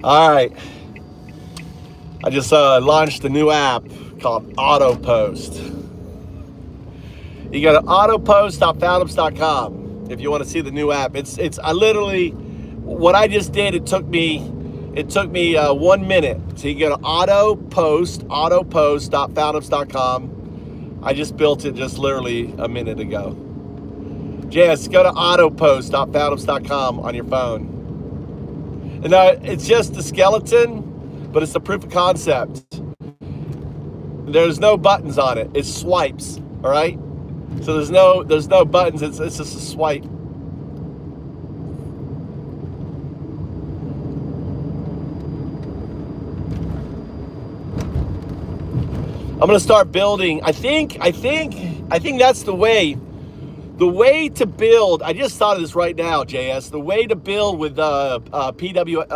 All right. I just launched a new app called Auto Post. You go to autopost.foundups.com if you want to see the new app. I literally, what I just did, it took me 1 minute. So you go to autopost.foundups.com. I just built it just literally a minute ago. Just go to autopost.foundups.com on your phone. And it's just the skeleton, but it's the proof of concept. There's no buttons on it. It's swipes, all right? So there's no buttons. It's just a swipe. I'm gonna start building. I think that's the way. The way to build, I just thought of this right now, JS. The way to build with PWS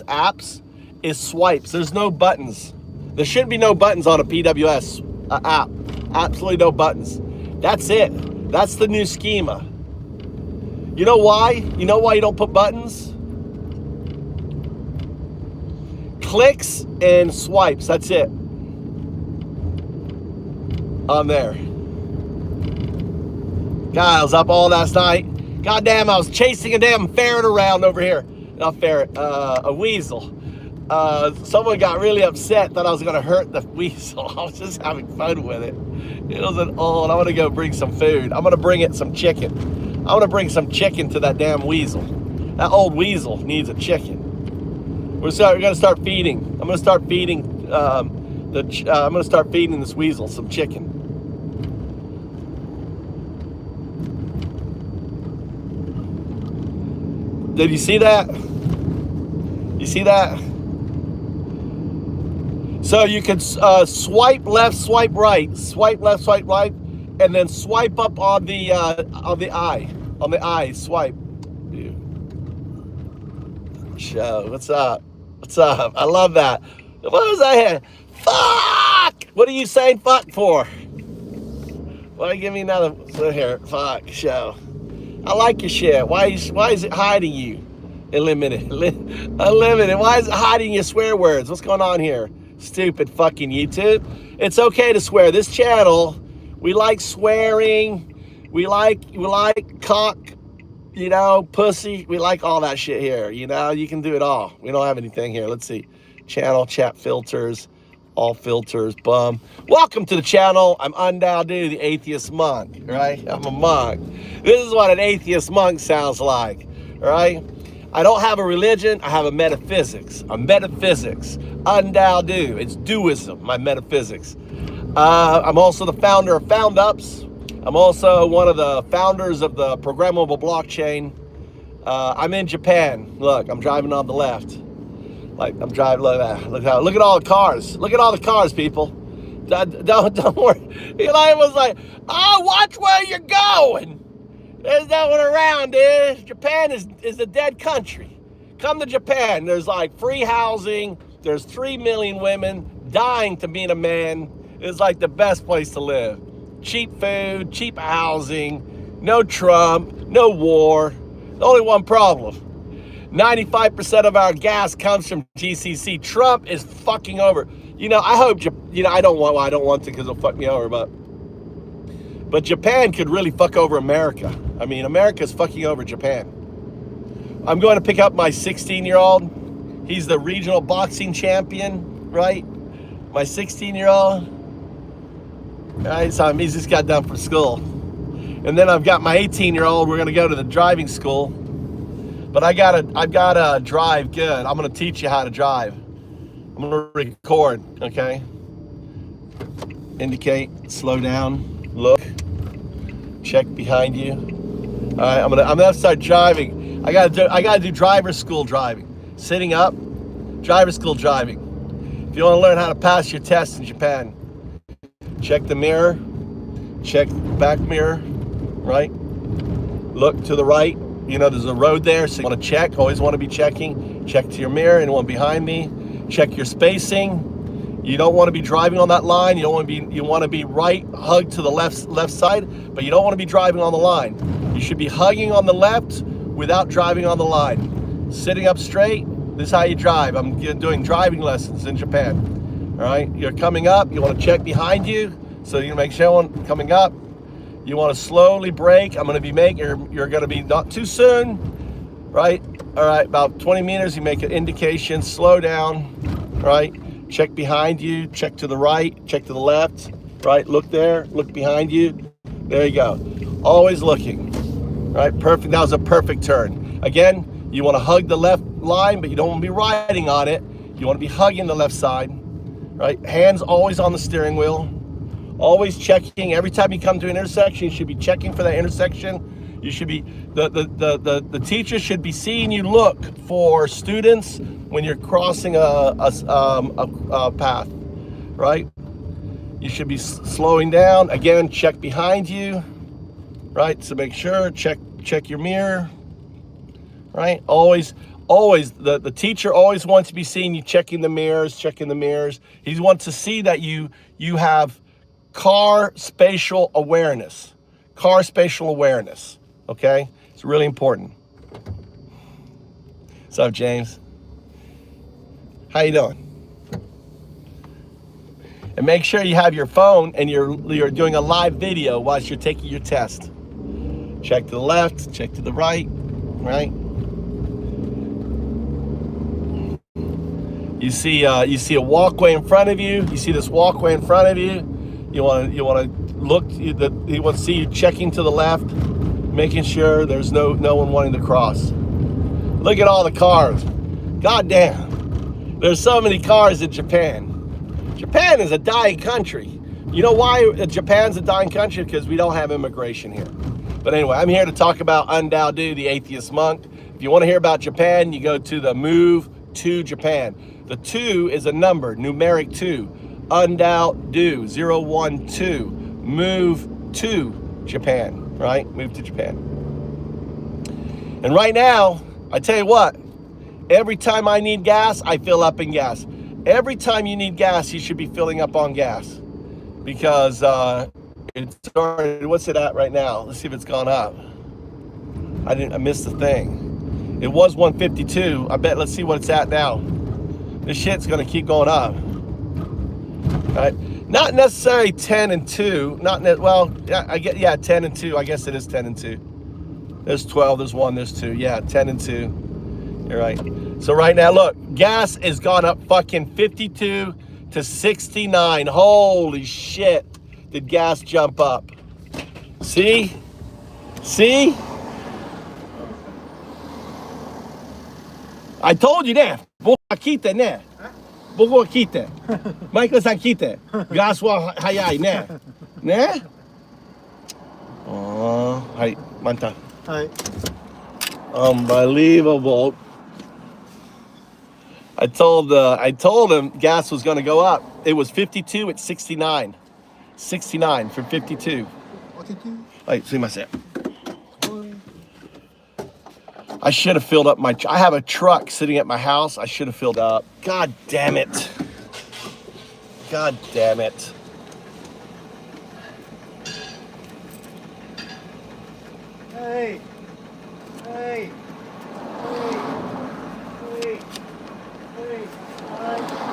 apps is swipes. There's no buttons. There shouldn't be no buttons on a PWS app. Absolutely no buttons. That's it. That's the new schema. You know why? You know why you don't put buttons? Clicks and swipes. That's it. On there. God, I was up all last night. Goddamn, I was chasing a damn ferret around over here. Not ferret, a weasel. Someone got really upset that I was gonna hurt the weasel. I was just having fun with it. It was I'm gonna go bring some food. I'm gonna bring it some chicken. I'm gonna bring some chicken to that damn weasel. That old weasel needs a chicken. We're gonna start feeding. I'm gonna start feeding this weasel some chicken. Did you see that? You see that? So you can swipe left, swipe right, swipe left, swipe right, and then swipe up on the eye, swipe. Show, what's up? What's up? I love that. What was I here? Fuck! What are you saying fuck for? Why give me another here? Fuck, show. I like your shit. Why is it hiding you? Unlimited. Unlimited. Why is it hiding your swear words? What's going on here? Stupid fucking YouTube. It's okay to swear. This channel, we like swearing. We like cock, you know, pussy. We like all that shit here. You know, you can do it all. We don't have anything here. Let's see. Channel, chat filters, all filters, bum. Welcome to the channel. I'm UnDaoDu, the atheist monk, right? I'm a monk. This is what an atheist monk sounds like, right? I don't have a religion, I have a metaphysics. A metaphysics. UnDaoDu. It's doism, my metaphysics. I'm also the founder of FoundUps. I'm also one of the founders of the programmable blockchain. I'm in Japan. Look, I'm driving on the left. Like I'm driving. Look at all the cars. Look at all the cars, people. Don't worry. Eli was like, "Oh, watch where you're going. There's no one around, dude. Japan is a dead country. Come to Japan. There's like free housing. There's 3 million women dying to meet a man. It's like the best place to live. Cheap food, cheap housing, no Trump, no war. Only one problem. 95% of our gas comes from GCC. Trump is fucking over. You know, I hope, you know, I don't want to because it'll fuck me over, but Japan could really fuck over America. I mean, America's fucking over Japan. I'm going to pick up my 16-year-old. He's the regional boxing champion, right? My 16-year-old. Right, so he's just got done from school. And then I've got my 18-year-old. We're going to go to the driving school. But I've gotta drive good. I'm gonna teach you how to drive. I'm gonna record, okay? Indicate, slow down, look, check behind you. All right, I'm gonna start driving. I gotta do driver school driving. Sitting up, driver school driving. If you want to learn how to pass your test in Japan, check the mirror, check back mirror, right? Look to the right. You know, there's a road there, so you want to check. Always want to be checking. Check to your mirror. Anyone behind me? Check your spacing. You don't want to be driving on that line. You want to be right, hugged to the left side, but you don't want to be driving on the line. You should be hugging on the left without driving on the line. Sitting up straight, this is how you drive. I'm doing driving lessons in Japan. All right, you're coming up, you want to check behind you, so you make sure one coming up. You want to slowly brake. I'm going to be making, you're going to be not too soon, right? All right, about 20 meters, you make an indication, slow down, right? Check behind you, check to the right, check to the left, right? Look there, look behind you. There you go. Always looking, right? Perfect. That was a perfect turn. Again, you want to hug the left line, but you don't want to be riding on it. You want to be hugging the left side, right? Hands always on the steering wheel. Always checking. Every time you come to an intersection, you should be checking for that intersection. You should be, the teacher should be seeing you look for students when you're crossing a path, right? You should be slowing down. Again, check behind you, right? So make sure, check your mirror, right? Always, the teacher always wants to be seeing you checking the mirrors. He wants to see that you have car spatial awareness, okay? It's really important. What's up, James? How you doing? And make sure you have your phone and you're doing a live video whilst you're taking your test. Check to the left, check to the right, right? You see a walkway in front of you. You see this walkway in front of you. You want to look. He wants to see you checking to the left, making sure there's no one wanting to cross. Look at all the cars. God damn, there's so many cars in Japan. Japan is a dying country. You know why Japan's a dying country? Because we don't have immigration here. But anyway, I'm here to talk about UnDaoDu, the atheist monk. If you want to hear about Japan, you go to the Move to Japan. The 2 is a number, numeric 2. UnDaoDu, 012. Move to Japan, right? Move to Japan. And right now, I tell you what, every time I need gas, I fill up in gas. Every time you need gas, you should be filling up on gas. Because it started, what's it at right now? Let's see if it's gone up. I missed the thing. It was 152. I bet, let's see what it's at now. This shit's gonna keep going up. Right? Not necessarily 10 and 2. Well, yeah, 10 and 2. I guess it is 10 and 2. There's 12, there's 1, there's 2. Yeah, 10 and 2. You're right. So right now, look, gas has gone up fucking 52 to 69. Holy shit. Did gas jump up? See? See? I told you that. Kita ne. Bogo kita. Michael san kita. Gas wa hayai ne. Ne? Oh, hi, Manta. Hi. Unbelievable. I told him gas was going to go up. It was 52 at 69. 69 from 52. Wait, see myself. I should have filled up I have a truck sitting at my house. I should have filled up. God damn it. God damn it. Hey. Hey. Hey. Hey. Hey. Hi.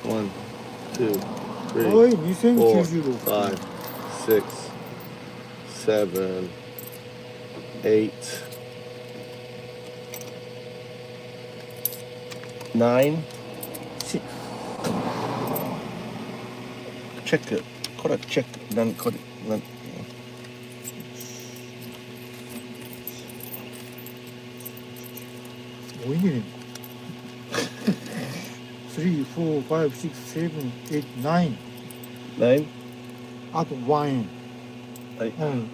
One, two, three, Oi, 4, 2096. 5, 6, 7, 8, 9. 6. 체크. 코라 체크. 난 코리. 난. 보이네. 3, 4, 5, 6, 7, 8, 9. 9?あと1円。はいうん。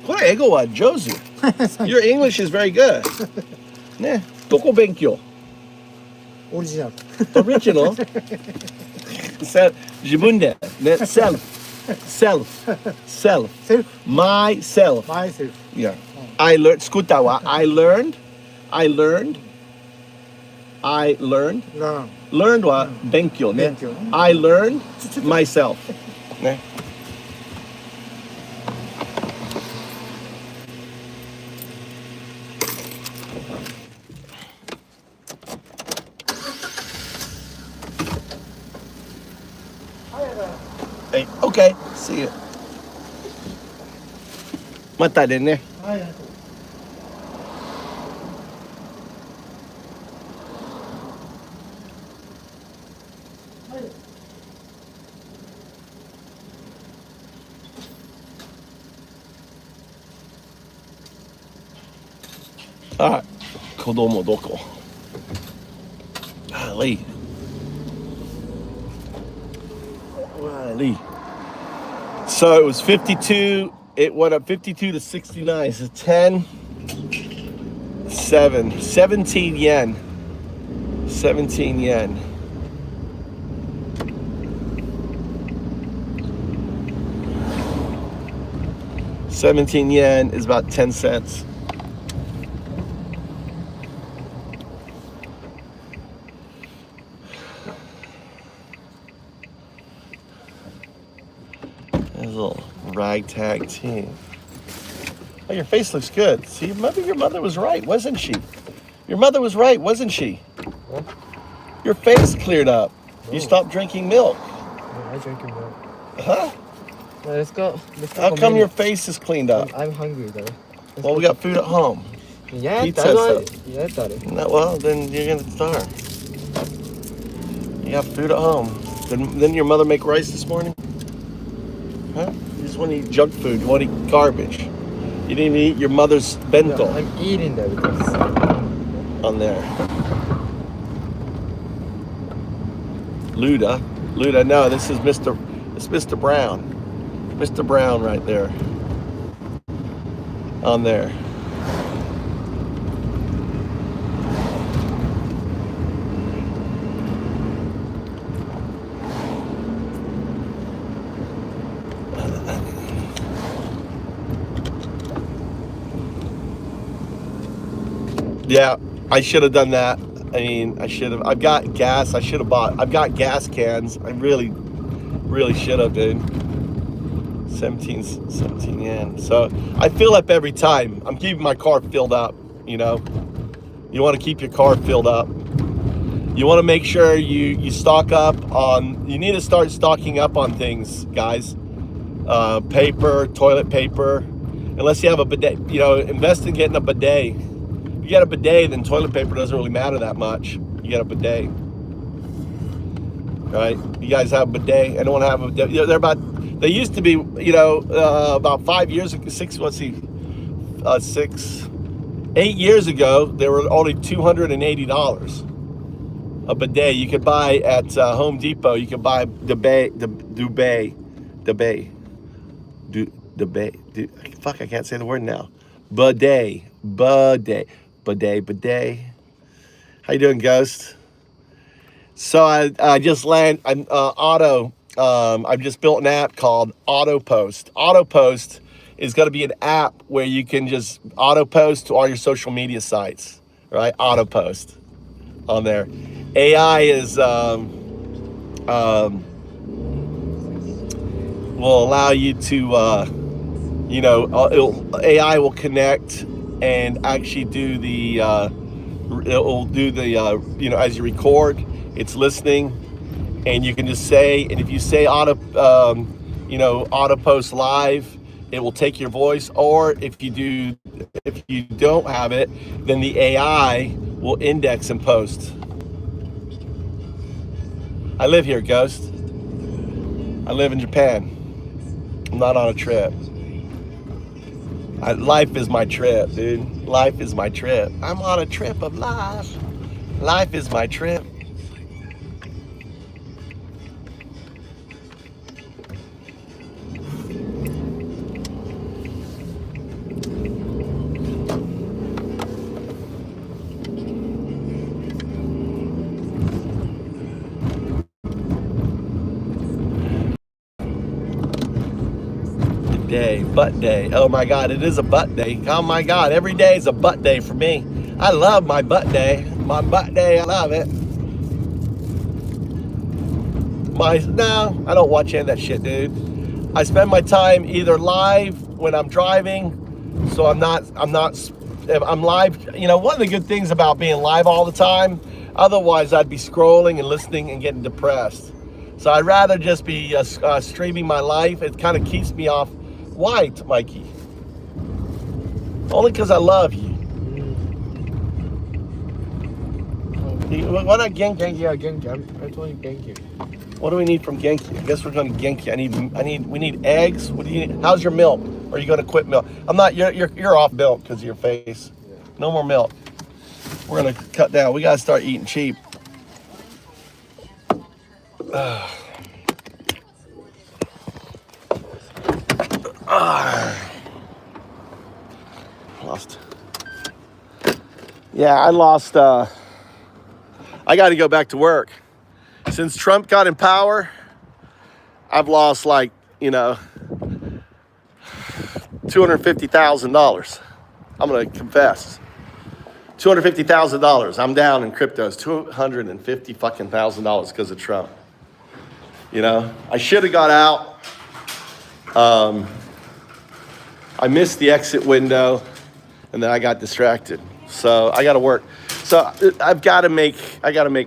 これ英語は上手。Your English is very good. ね、どこ勉強？オリジナル。Original? 自分で、ね、self. Self. Myself. Myself. Yeah. I learned, 作ったは I learned. Learn. Learned は勉強ね。勉強ね。I learned myself. ね。はい、OK. See you. またでね。はい。あ、子供どこ？Golly. So it was 52. It went up 52 to 69. So 10, 7, 17 yen. 17 yen. $17 is about 10 cents. There's a little ragtag team. Oh, your face looks good. See, maybe your mother was right, wasn't she? Your mother was right, wasn't she? What? Your face cleared up. No. You stopped drinking milk. No, I drink milk. Huh? No, let's go. How come your face is cleaned up? I'm hungry though. Well, we got food at home. Yeah, Pizza that's stuff. Yeah, that's No, well, then you're gonna starve. You got food at home. Didn't your mother make rice this morning? Huh? You just want to eat junk food. You want to eat garbage. You didn't eat your mother's bento I'm eating that because on there. Luda. No, this is Mr. Brown. Mr. Brown right there. On there. Yeah, I should have done that. I mean, I should have. I've got gas. I've got gas cans. I really should have, dude. 17 yen. So I fill up every time. I'm keeping my car filled up, you know. You want to keep your car filled up. You want to make sure you stock up on, you need to start stocking up on things, guys. Paper, toilet paper. Unless you have a bidet, you know, invest in getting a bidet. If you get a bidet, then toilet paper doesn't really matter that much. You get a bidet. Right? You guys have a bidet? Anyone have a bidet? You know, they used to be, you know, about 5 years ago, 8 years ago, they were only $280. A bidet you could buy at Home Depot. You could buy fuck, I can't say the word now. Bidet. How you doing, Ghost? So I just I've just built an app called AutoPost. AutoPost is going to be an app where you can just auto-post to all your social media sites, right? AutoPost on there. AI is will allow you to you know, AI will connect and actually do the it'll do the you know, as you record, it's listening, and you can just say, and if you say you know, auto post live, it will take your voice, or if you don't have it, then the AI will index and post. I live here, Ghost. I live in Japan. I'm not on a trip. Life is my trip, dude. Life is my trip. I'm on a trip of life. Life is my trip. Day, butt day. Oh my God, it is a butt day. Oh my God, every day is a butt day for me. I love my butt day. My butt day, I love it. No, I don't watch any of that shit, dude. I spend my time either live when I'm driving, so I'm live. You know, one of the good things about being live all the time, otherwise I'd be scrolling and listening and getting depressed. So I'd rather just be streaming my life. It kind of keeps me off white, Mikey. Only because I love you. What a Genki? Genki, Genki. I told you Genki. What do we need from Genki? I guess we're going to Genki. We need eggs. What do you need? How's your milk? Or are you going to quit milk? I'm not. You're off milk because of your face. Yeah. No more milk. We're going to cut down. We got to start eating cheap. Lost. Yeah, I lost. I got to go back to work. Since Trump got in power, I've lost like, $250,000. I'm going to confess. $250,000. I'm down in cryptos. $250 fucking $1,000 because of Trump. I should have got out. I missed the exit window, and then I got distracted. So I got to work. So I got to make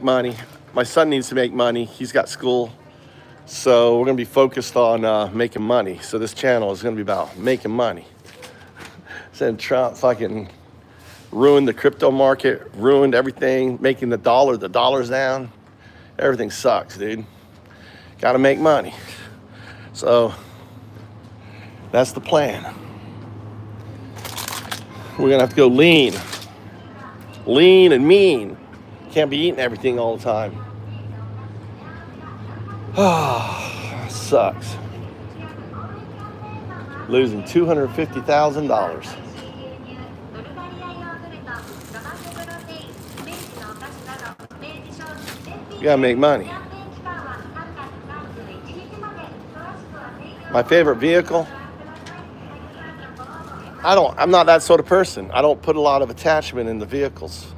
money. My son needs to make money. He's got school. So we're going to be focused on making money. So this channel is going to be about making money. Said Trump fucking ruined the crypto market, ruined everything, making the dollar's down. Everything sucks, dude. Got to make money. So that's the plan. We're going to have to go lean. Lean and mean. Can't be eating everything all the time. Sucks. Losing $250,000. You gotta make money. My favorite vehicle? I'm not that sort of person. I don't put a lot of attachment in the vehicles.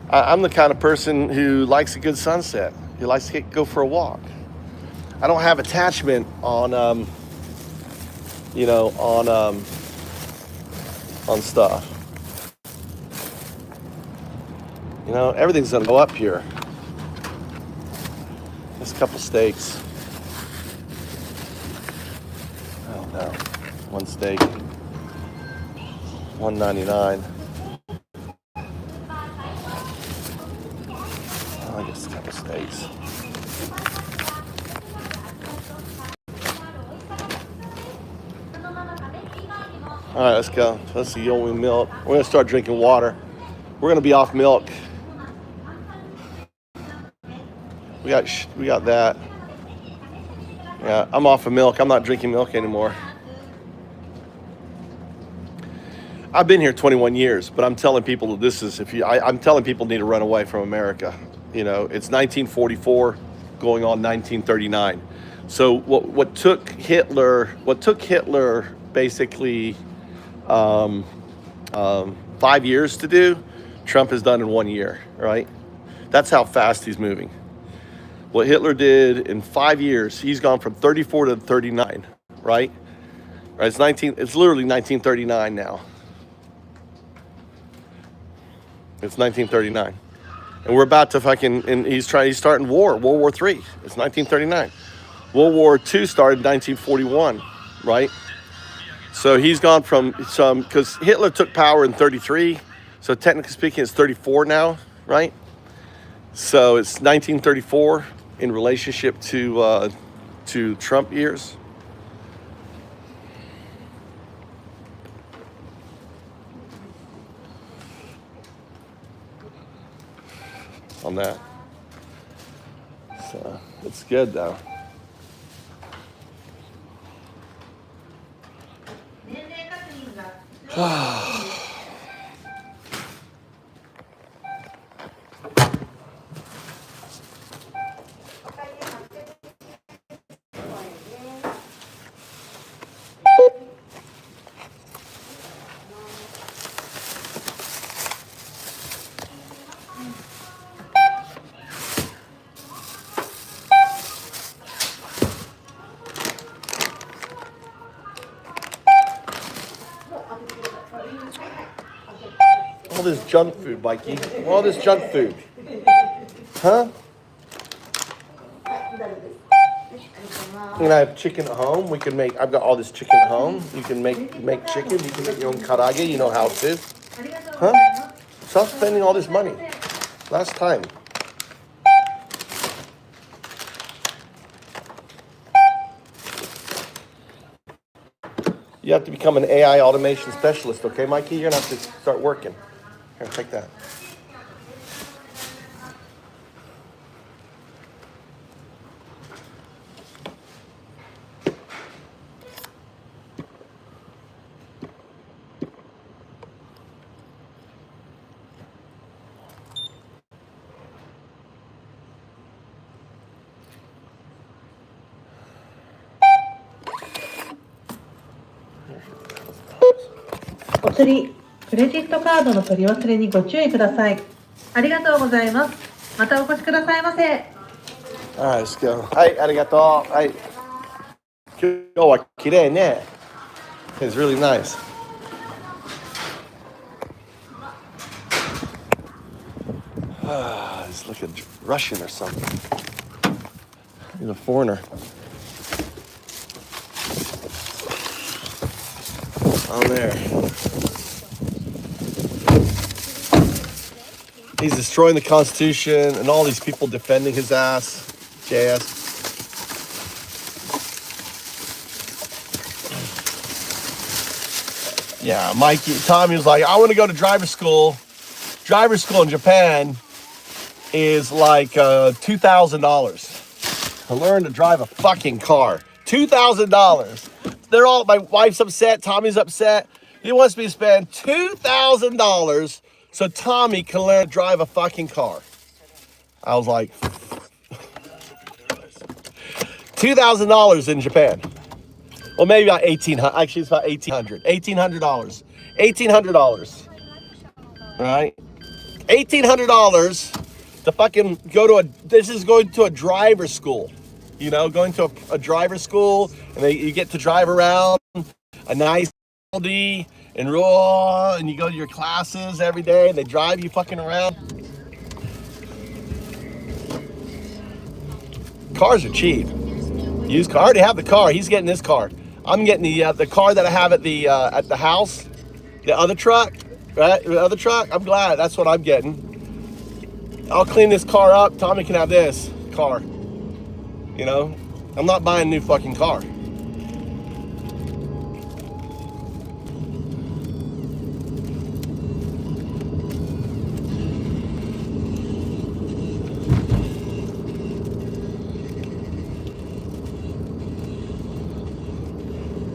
I'm the kind of person who likes a good sunset. Who likes to go for a walk. I don't have attachment on, on stuff. Everything's gonna go up here. Just a couple steaks. Oh no, one steak, $1.99. I guess a couple steaks. All right, let's go. Let's see, only milk. We're gonna start drinking water. We're gonna be off milk. We got that. Yeah, I'm off of milk. I'm not drinking milk anymore. I've been here 21 years, but I'm telling people that I'm telling people need to run away from America. It's 1944 going on 1939. So what took Hitler basically 5 years to do, Trump has done in 1 year, right? That's how fast he's moving. What Hitler did in 5 years, he's gone from 34 to 39, right? It's literally 1939 now. It's 1939. And we're about to and he's starting World War III. It's 1939. World War II started in 1941, right? So he's gone from because Hitler took power in 33. So technically speaking, it's 34 now, right? So it's 1934 in relationship to Trump years. on that. So it's good though. All this junk food, Mikey. All this junk food. Huh? And I have chicken at home. We can make, I've got all this chicken at home. You can make chicken. You can make your own karage. You know how it is. Huh? Stop spending all this money. Last time. You have to become an AI automation specialist, okay, Mikey? You're gonna have to start working. Here, take that.お釣り、クレジットカードの取り忘れにご注意ください。ありがとうございます。またお越しくださいませ。Alright, let's go. はい、ありがとう。はい。今日は綺麗ね。It's really nice. He's looking Russian or something. He's a foreigner. On there. He's destroying the Constitution and all these people defending his ass. JS. Yeah, Tommy was like, I want to go to driver's school. Driver's school in Japan is like $2,000 to learn to drive a fucking car. $2,000. They're all, my wife's upset, Tommy's upset. He wants me to spend $2,000 so Tommy can learn to drive a fucking car. I was like, $2,000 in Japan. Well, maybe about $1,800. Actually, it's about $1,800. $1,800. $1,800. Right? $1,800 to fucking go to this is going to a driver's school. You know, going to a driver's school, and you get to drive around a nice Audi and raw, and you go to your classes every day, and they drive you fucking around. Cars are cheap. Used car. I already have the car. He's getting this car. I'm getting the car that I have at the house, the other truck, right? The other truck. I'm glad that's what I'm getting. I'll clean this car up. Tommy can have this car. You know, I'm not buying a new fucking car.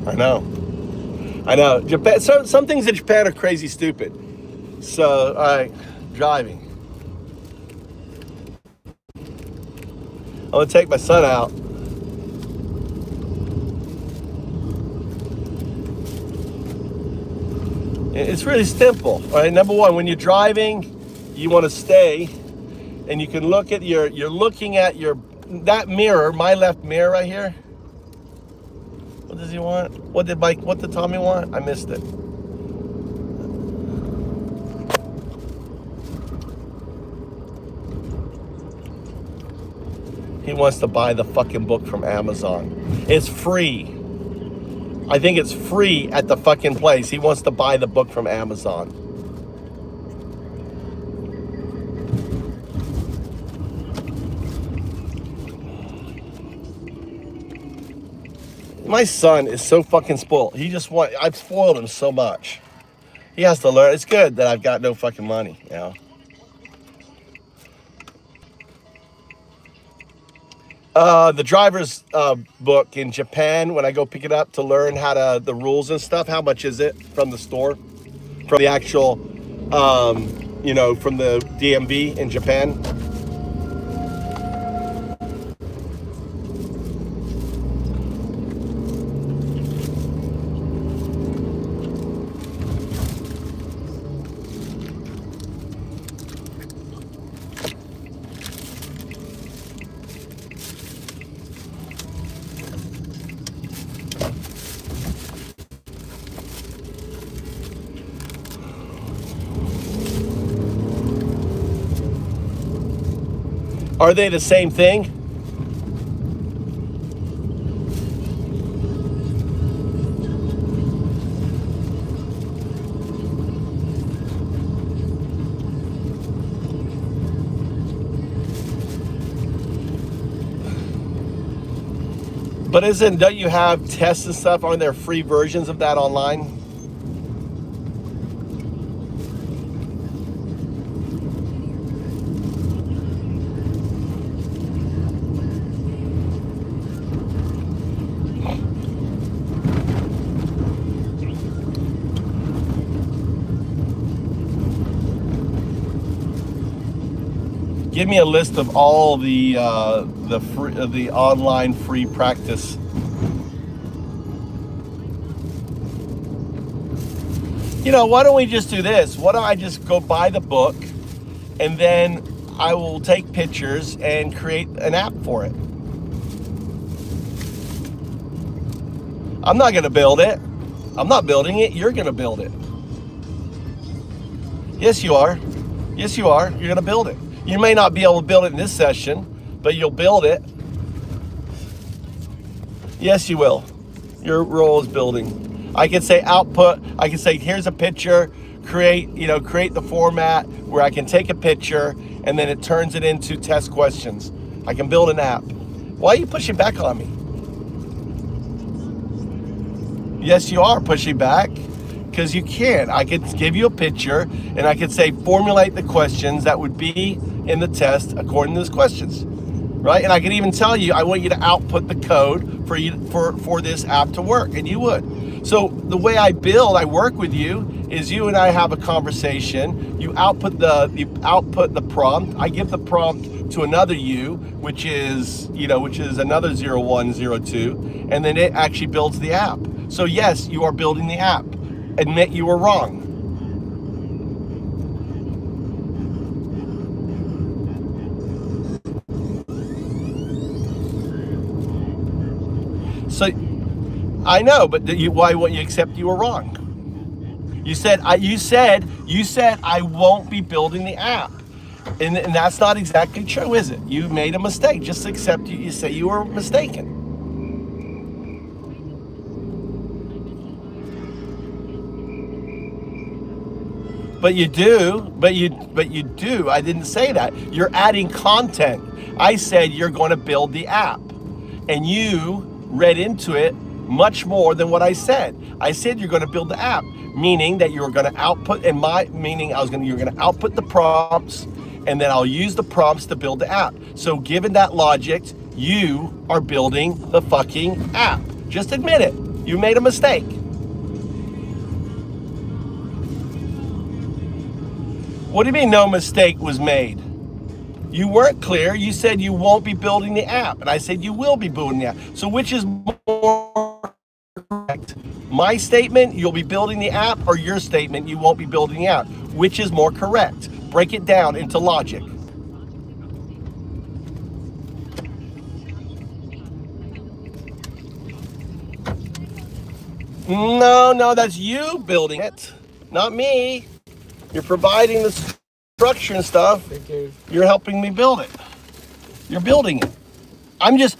I know. Japan. Some things in Japan are crazy stupid. So, all right, driving. I'm gonna take my son out. It's really simple. All right, number one, when you're driving, you want to stay, and you can look at you're looking at that mirror, my left mirror right here. What does he want? What did Tommy want? I missed it. He wants to buy the fucking book from Amazon. It's free. I think it's free at the fucking place. He wants to buy the book from Amazon. My son is so fucking spoiled. I've spoiled him so much. He has to learn. It's good that I've got no fucking money, you know. The driver's book in Japan, when I go pick it up to learn the rules and stuff, how much is it from the store? From the actual, from the DMV in Japan? Are they the same thing? But don't you have tests and stuff? Aren't there free versions of that online? Give me a list of all the online free practice. Why don't we just do this? Why don't I just go buy the book, and then I will take pictures and create an app for it. I'm not going to build it. I'm not building it. You're going to build it. Yes, you are. Yes, you are. You're going to build it. You may not be able to build it in this session, but you'll build it. Yes, you will. Your role is building. I can say output. I can say, here's a picture, create the format where I can take a picture and then it turns it into test questions. I can build an app. Why are you pushing back on me? Yes, you are pushing back. Because you can. I could give you a picture and I could say formulate the questions that would be in the test according to those questions, right? And I could even tell you I want you to output the code for this app to work, and you would. So the way I work with you is you and I have a conversation. You output the prompt. I give the prompt to another you, which is another 0102, and then it actually builds the app. So yes, you are building the app. Admit you were wrong. So I know, but why won't you accept you were wrong? You said I won't be building the app, and that's not exactly true, is it? You made a mistake. Just accept you say you were mistaken. But you do. I didn't say that. You're adding content. I said you're going to build the app, and you read into it much more than what I said. I said you're going to build the app, meaning that you're going to output. You're going to output the prompts, and then I'll use the prompts to build the app. So given that logic, you are building the fucking app. Just admit it. You made a mistake. What do you mean no mistake was made? You weren't clear. You said you won't be building the app, and I said you will be building the app. So which is more correct? My statement, you'll be building the app, or your statement, you won't be building the app? Which is more correct? Break it down into logic. No, that's you building it, not me. You're providing the structure and stuff. You're helping me build it. You're building it. I'm just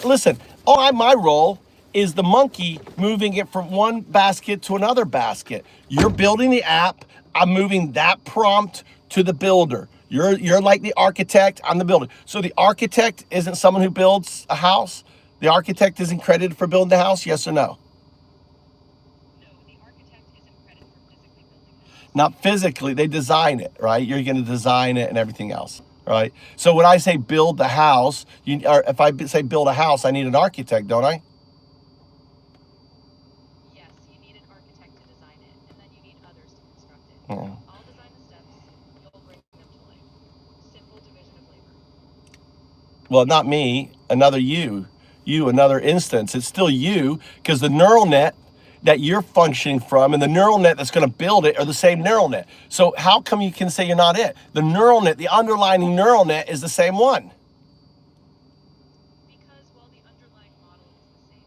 listen, my role is the monkey moving it from one basket to another basket. You're building the app. I'm moving that prompt to the builder. You're like the architect, I'm the builder. So the architect isn't someone who builds a house? The architect isn't credited for building the house, yes or no? Not physically, they design it, right? You're going to design it and everything else, right? So when I say build the house, or if I say build a house, I need an architect, don't I? Yes, you need an architect to design it, and then you need others to construct it. Yeah. I'll design the steps, you'll bring them to life. Simple division of labor. Well, not me, another you, another instance. It's still you, because the neural net that you're functioning from and the neural net that's going to build it are the same neural net. So how come you can say you're not it? The neural net, the underlying neural net is the same one. Because while the underlying model is the same,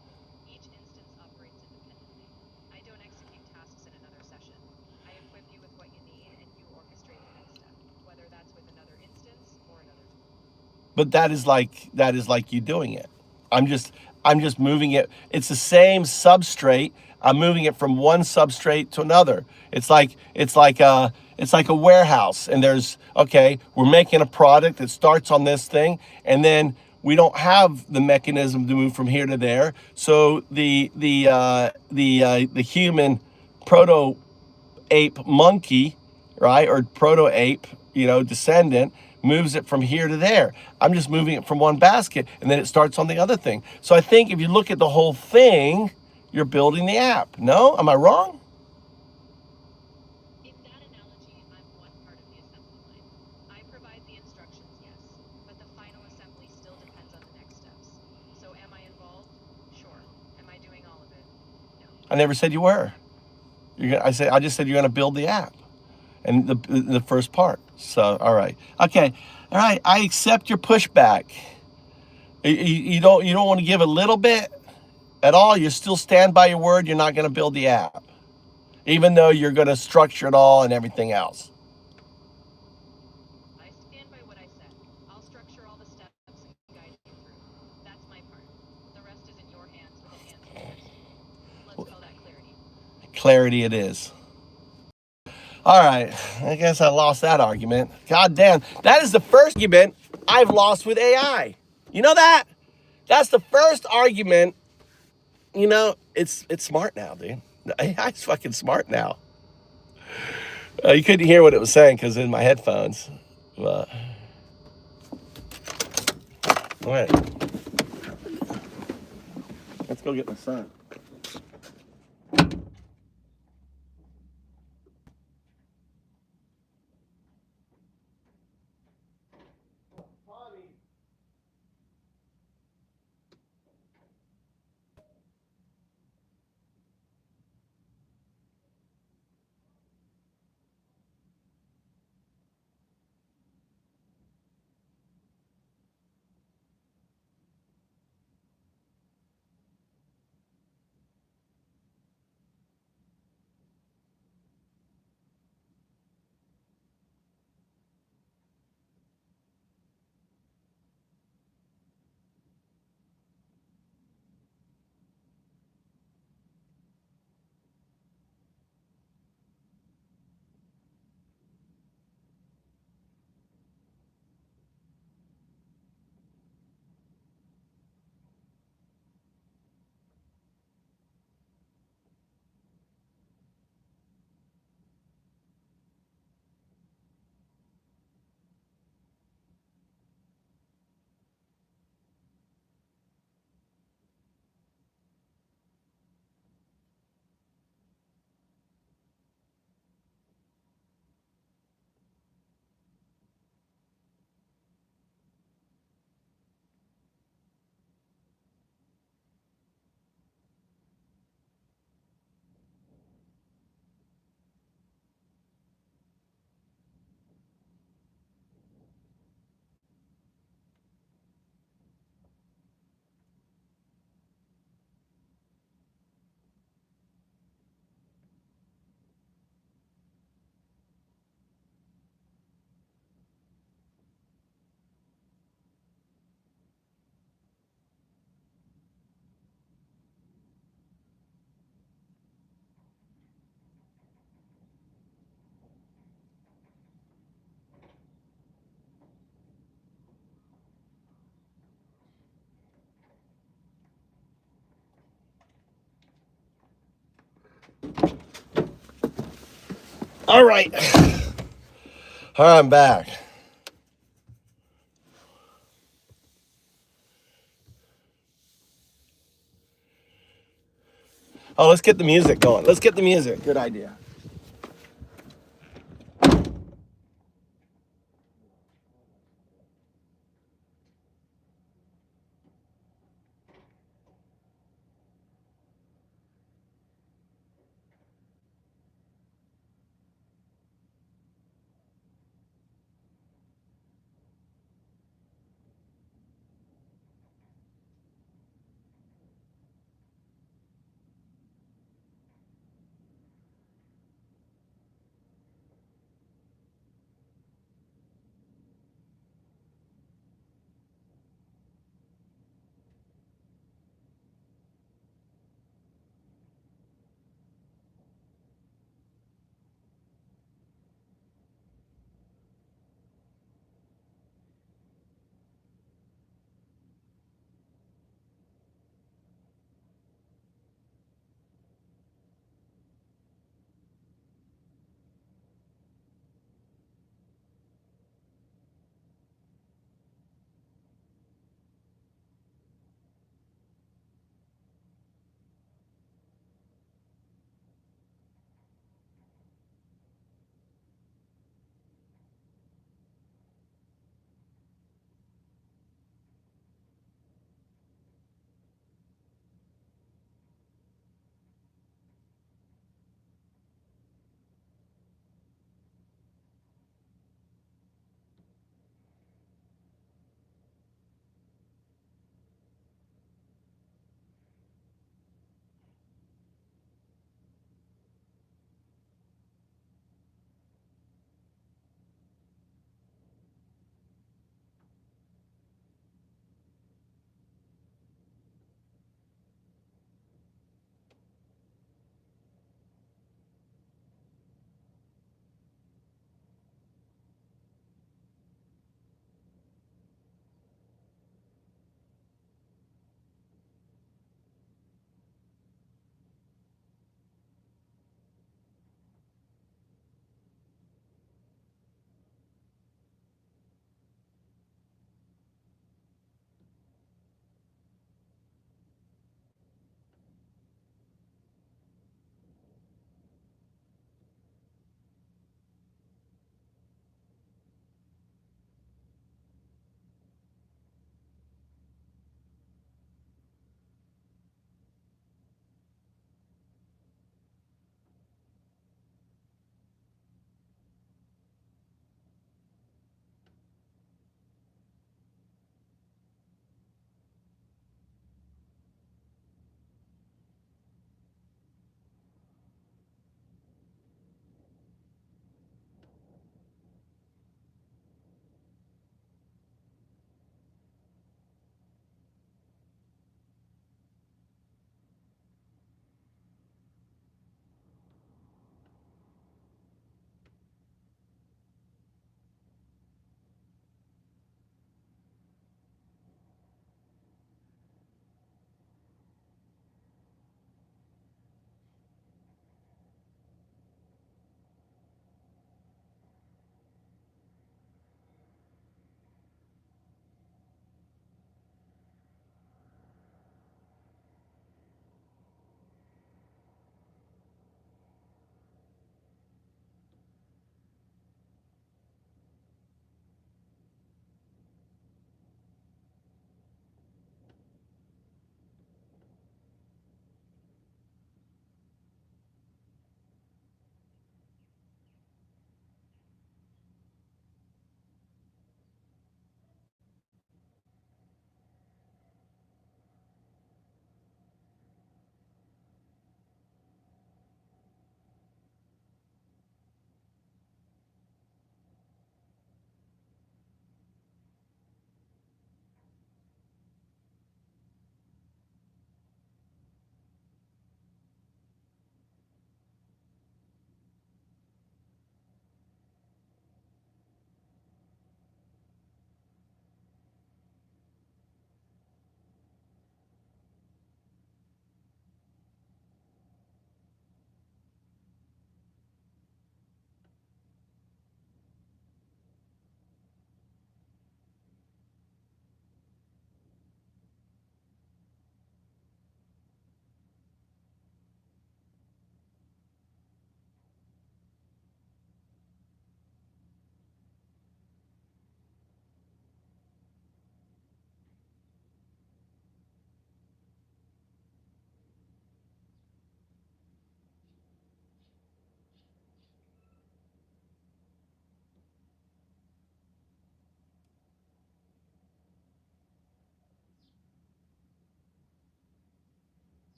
each instance operates independently. I don't execute tasks in another session. I equip you with what you need, and you orchestrate the next step, whether that's with another instance or another tool. But that is like you doing it. I'm just moving it. It's the same substrate. I'm moving it from one substrate to another. It's like a warehouse, and there's, okay, we're making a product that starts on this thing, and then we don't have the mechanism to move from here to there. So the human proto ape monkey, right, or proto ape, descendant, moves it from here to there. I'm just moving it from one basket, and then it starts on the other thing. So I think if you look at the whole thing, you're building the app. No? Am I wrong? In that analogy, I'm one part of the assembly line. I provide the instructions, yes, but the final assembly still depends on the next steps. So am I involved? Sure. Am I doing all of it? No. I never said you were. I just said you're going to build the app, and the first part. So all right, okay, all right. I accept your pushback. You don't want to give a little bit at all. You still stand by your word. You're not going to build the app, even though you're going to structure it all and everything else. I stand by what I said. I'll structure all the steps and guide you through. That's my part. The rest is in your hands with the hands of yours. Let's call that clarity. Clarity it is. All right, I guess I lost that argument. God damn, that is the first argument I've lost with AI. You know that? That's the first argument. It's smart now, dude. AI's fucking smart now. You couldn't hear what it was saying because in my headphones. But all right, let's go get my son. All right, I'm back. Oh, let's get the music going. Let's get the music. Good idea.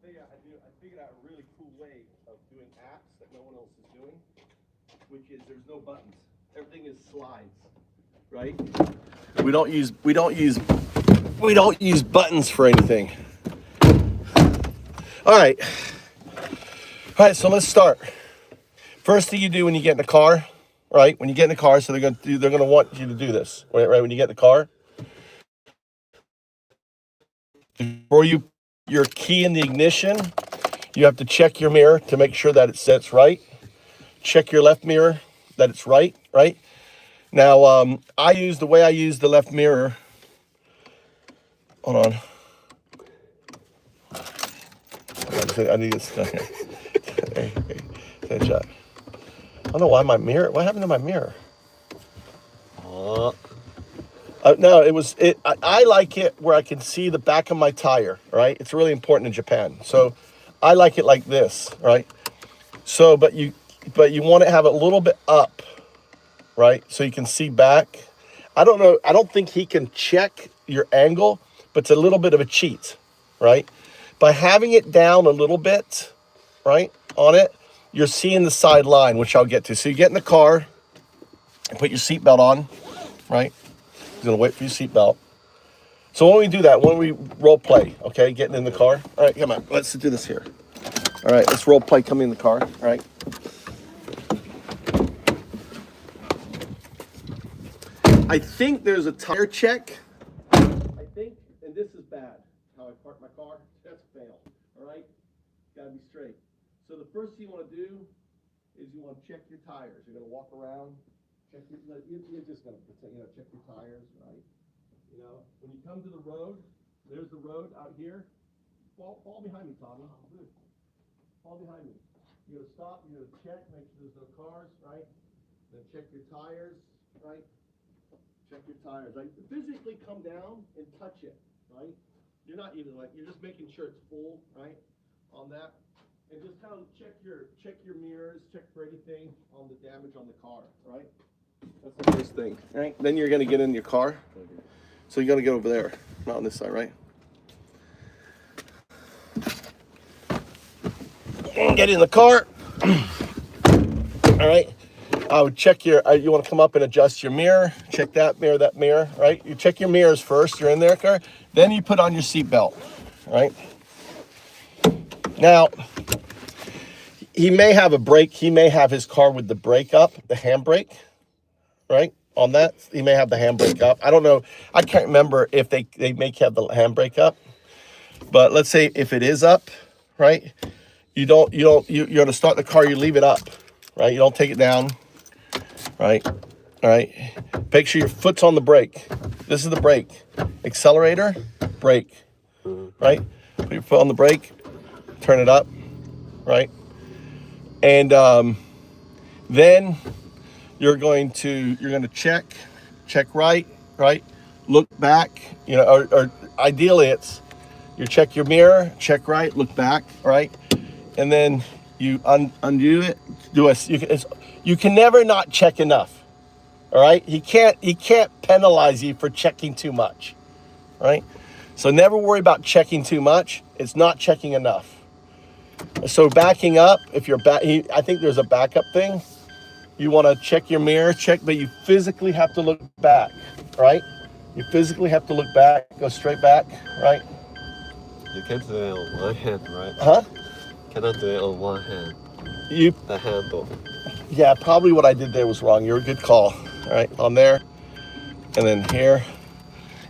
I figured out a really cool way of doing apps that no one else is doing, which is there's no buttons. Everything is slides, right? We don't use buttons for anything. All right, so let's start. First thing you do when you get in the car, right? When you get in the car, so they're gonna want you to do this, right? When you get in the car, before you your key in the ignition, you have to check your mirror to make sure that it sits right. Check your left mirror that it's right. Now, I use the left mirror. Hold on. I need to get hey, shot. I don't know why my mirror. What happened to my mirror? No, I like it where I can see the back of my tire, right? It's really important in Japan. So I like it like this, right? So, but you want to have it a little bit up, right? So you can see back. I don't know. I don't think he can check your angle, but it's a little bit of a cheat, right? By having it down a little bit, right, on it, you're seeing the side line, which I'll get to. So you get in the car and put your seatbelt on, right? You're gonna wait for your seatbelt. So when we do that, when we role play, okay, getting in the car. All right, come on, let's do this here. All right, let's role play coming in the car, all right? I think there's a tire check. I think, and this is bad, how I park my car, that's a fail, all right? Gotta be straight. So the first thing you wanna do is you wanna check your tires. You're gonna walk around, you're just gonna pretend, check your tires, right? When you come to the road, there's the road out here. Fall behind me, Tommy. Good. Fall behind me. You're gonna stop, you're gonna check, make sure there's no cars, right? Then check your tires, right? Check your tires, right? Physically come down and touch it, right? You're not even you're just making sure it's full, right? On that. And just kind of check your mirrors, check for anything on the damage on the car, right? That's the first thing, right? Then you're gonna get in your car. So you're gonna get over there, not on this side, right? Get in the car. All right. I would check you want to come up and adjust your mirror. Check that mirror, right? You check your mirrors first. You're in their car. Then you put on your seatbelt, right? Now, he may have a brake. He may have his car with the brake up, the handbrake, right? On that, he may have the handbrake up. I don't know. I can't remember if they may have the handbrake up. But let's say if it is up, right? You're going to start the car. You leave it up, right? You don't take it down, right? All right. Make sure your foot's on the brake. This is the brake. Accelerator, brake, right? Put your foot on the brake. Turn it up, right? And then you're going to check right, look back, or ideally it's you check your mirror, check right, look back, right, and then you undo it. You can never not check enough, all right? He can't penalize you for checking too much, right? So never worry about checking too much. It's not checking enough. So backing up, if you're back, I think there's a backup thing. You want to check your mirror, but you physically have to look back, right? You physically have to look back, go straight back, right? You can't do it on one hand, right? Huh? Cannot do it on one hand. The handle. Yeah, probably what I did there was wrong. You're a good call. All right, on there, and then here.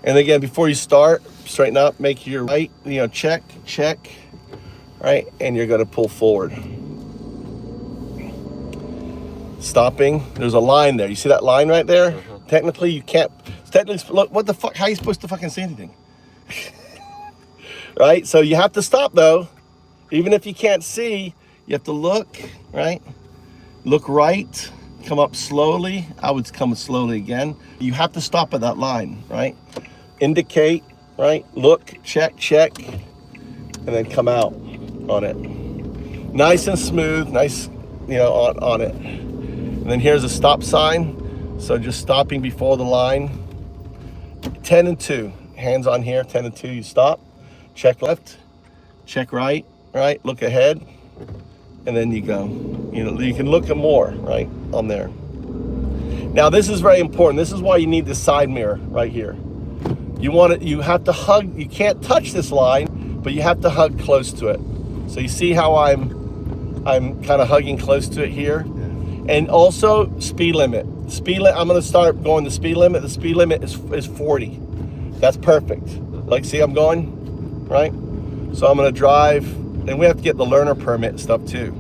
And again, before you start, straighten up, make your right, check, right? And you're gonna pull forward. Stopping, there's a line there. You see that line right there? Uh-huh. Technically, you can't, look, what the fuck, how are you supposed to fucking see anything? Right? So you have to stop though. Even if you can't see, you have to look, right? Look right, come up slowly. I would come slowly again. You have to stop at that line, right? Indicate, right? Look, check, and then come out on it. Nice and smooth, nice, on it. And then here's a stop sign. So just stopping before the line. 10 and 2, hands on here, 10 and 2, you stop. Check left, check right, right? Look ahead, and then you go. You know, you can look at more, right, on there. Now this is very important. This is why you need the side mirror right here. You want it, you have to hug, you can't touch this line, but you have to hug close to it. So you see how I'm kind of hugging close to it here? Yeah. And also speed limit. I'm gonna start going the speed limit. The speed limit is 40. That's perfect. Like, see, I'm going, right? So I'm gonna drive, and we have to get the learner permit and stuff too.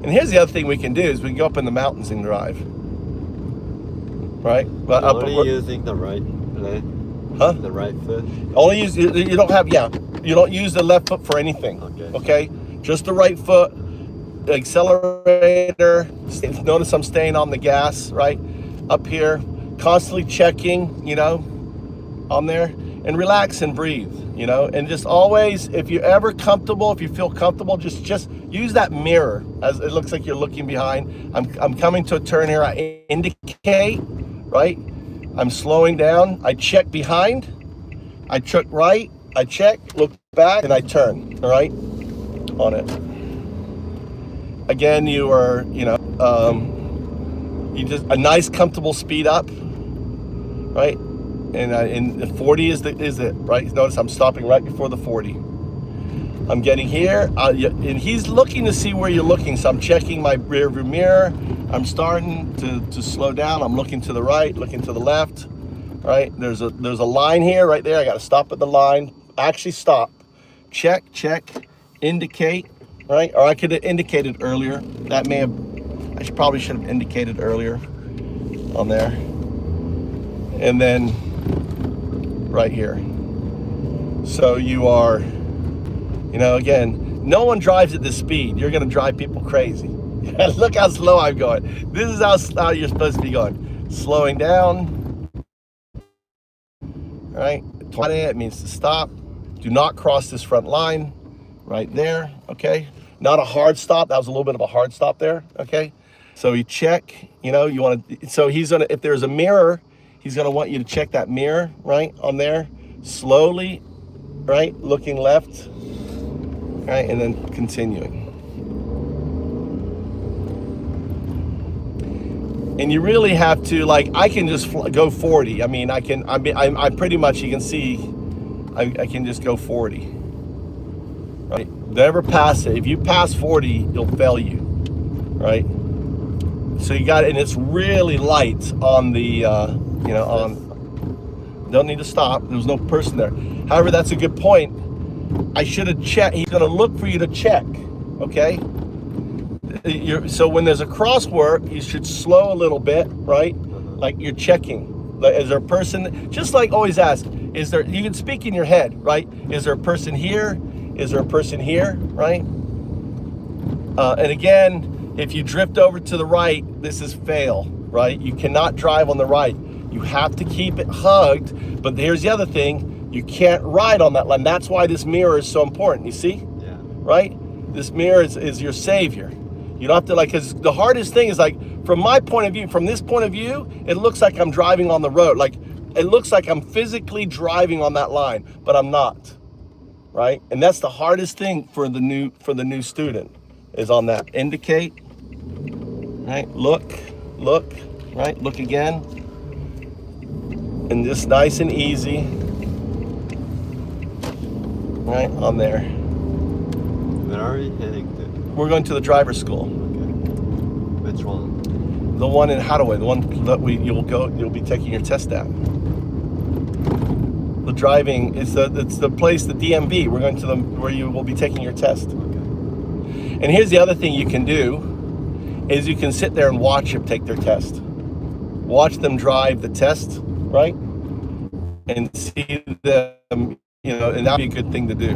And here's the other thing we can do is we can go up in the mountains and drive. Right? But only using the right leg? Huh? The right foot? Only use, you don't have, yeah. You don't use the left foot for anything. Okay? Just the right foot, the accelerator. Notice I'm staying on the gas, right? Up here. Constantly checking, you know, on there. And relax and breathe, you know? And just always, if you're ever comfortable, if you feel comfortable, just use that mirror as it looks like you're looking behind. I'm coming to a turn here. I indicate, right? I'm slowing down. I check behind. I check right. I check, look back, and I turn, all right? On it. Again, you are, you know, you just, a nice comfortable speed up, right? And the 40 is it, right? Notice I'm stopping right before the 40. I'm getting here, and he's looking to see where you're looking, so I'm checking my rear view mirror. I'm starting to slow down. I'm looking to the right, looking to the left, right? There's a line here, right there. I got to stop at the line. Actually stop. Check, indicate, right? Or I could have indicated earlier. That may have, probably should have indicated earlier on there. And then right here. So you are, you know, again, no one drives at this speed. You're going to drive people crazy. Look how slow I'm going. This is how you're supposed to be going. Slowing down, right? It means to stop. Do not cross this front line right there, okay? Not a hard stop. That was a little bit of a hard stop there, okay? So you check, you know, you want to, so he's going to, if there's a mirror, he's going to want you to check that mirror, right, on there. Slowly, right, looking left, right, and then continuing. And you really have to, like, I can just go 40. I mean, I pretty much, you can see, I can just go 40. Right? Never pass it. If you pass 40, it'll fail you, right? So you got, and it's really light on the, you know, on, don't need to stop. There's no person there. However, that's a good point. I should have checked. He's going to look for you to check, okay? So when there's a crosswalk, you should slow a little bit, right? Like you're checking. Like, is there a person, just like always ask, is there, you can speak in your head, right? Is there a person here? Is there a person here, right? And again, if you drift over to the right, this is fail, right? You cannot drive on the right. You have to keep it hugged. But here's the other thing, you can't ride on that line. That's why this mirror is so important, you see? Yeah. Right? This mirror is your savior. You don't have to, like, because the hardest thing is, like, from my point of view, from this point of view, it looks like I'm driving on the road. Like, it looks like I'm physically driving on that line, but I'm not, right? And that's the hardest thing for the new student, is on that. Indicate, right? Look, right? Look again. And just nice and easy, right, on there. Where are we heading to? We're going to the driver's school. Okay. Which one? The one in Hadaway, the one that you'll be taking your test at. The driving, it's the place, the DMV. We're going to where you will be taking your test. Okay. And here's the other thing you can do, is you can sit there and watch them take their test. Watch them drive the test, right? And see them, you know, and that'd be a good thing to do.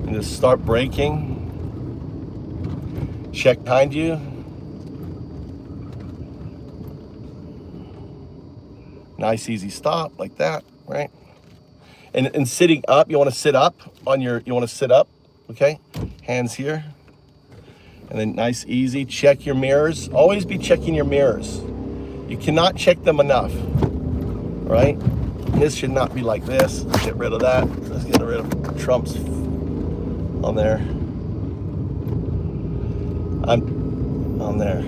And just start braking. Check behind you. Nice easy stop like that, right? And sitting up, you want to sit up on your, okay? Hands here. And then nice, easy, check your mirrors. Always be checking your mirrors. You cannot check them enough, right? This should not be like this. Get rid of that. Let's get rid of Trump's on there. I'm on there.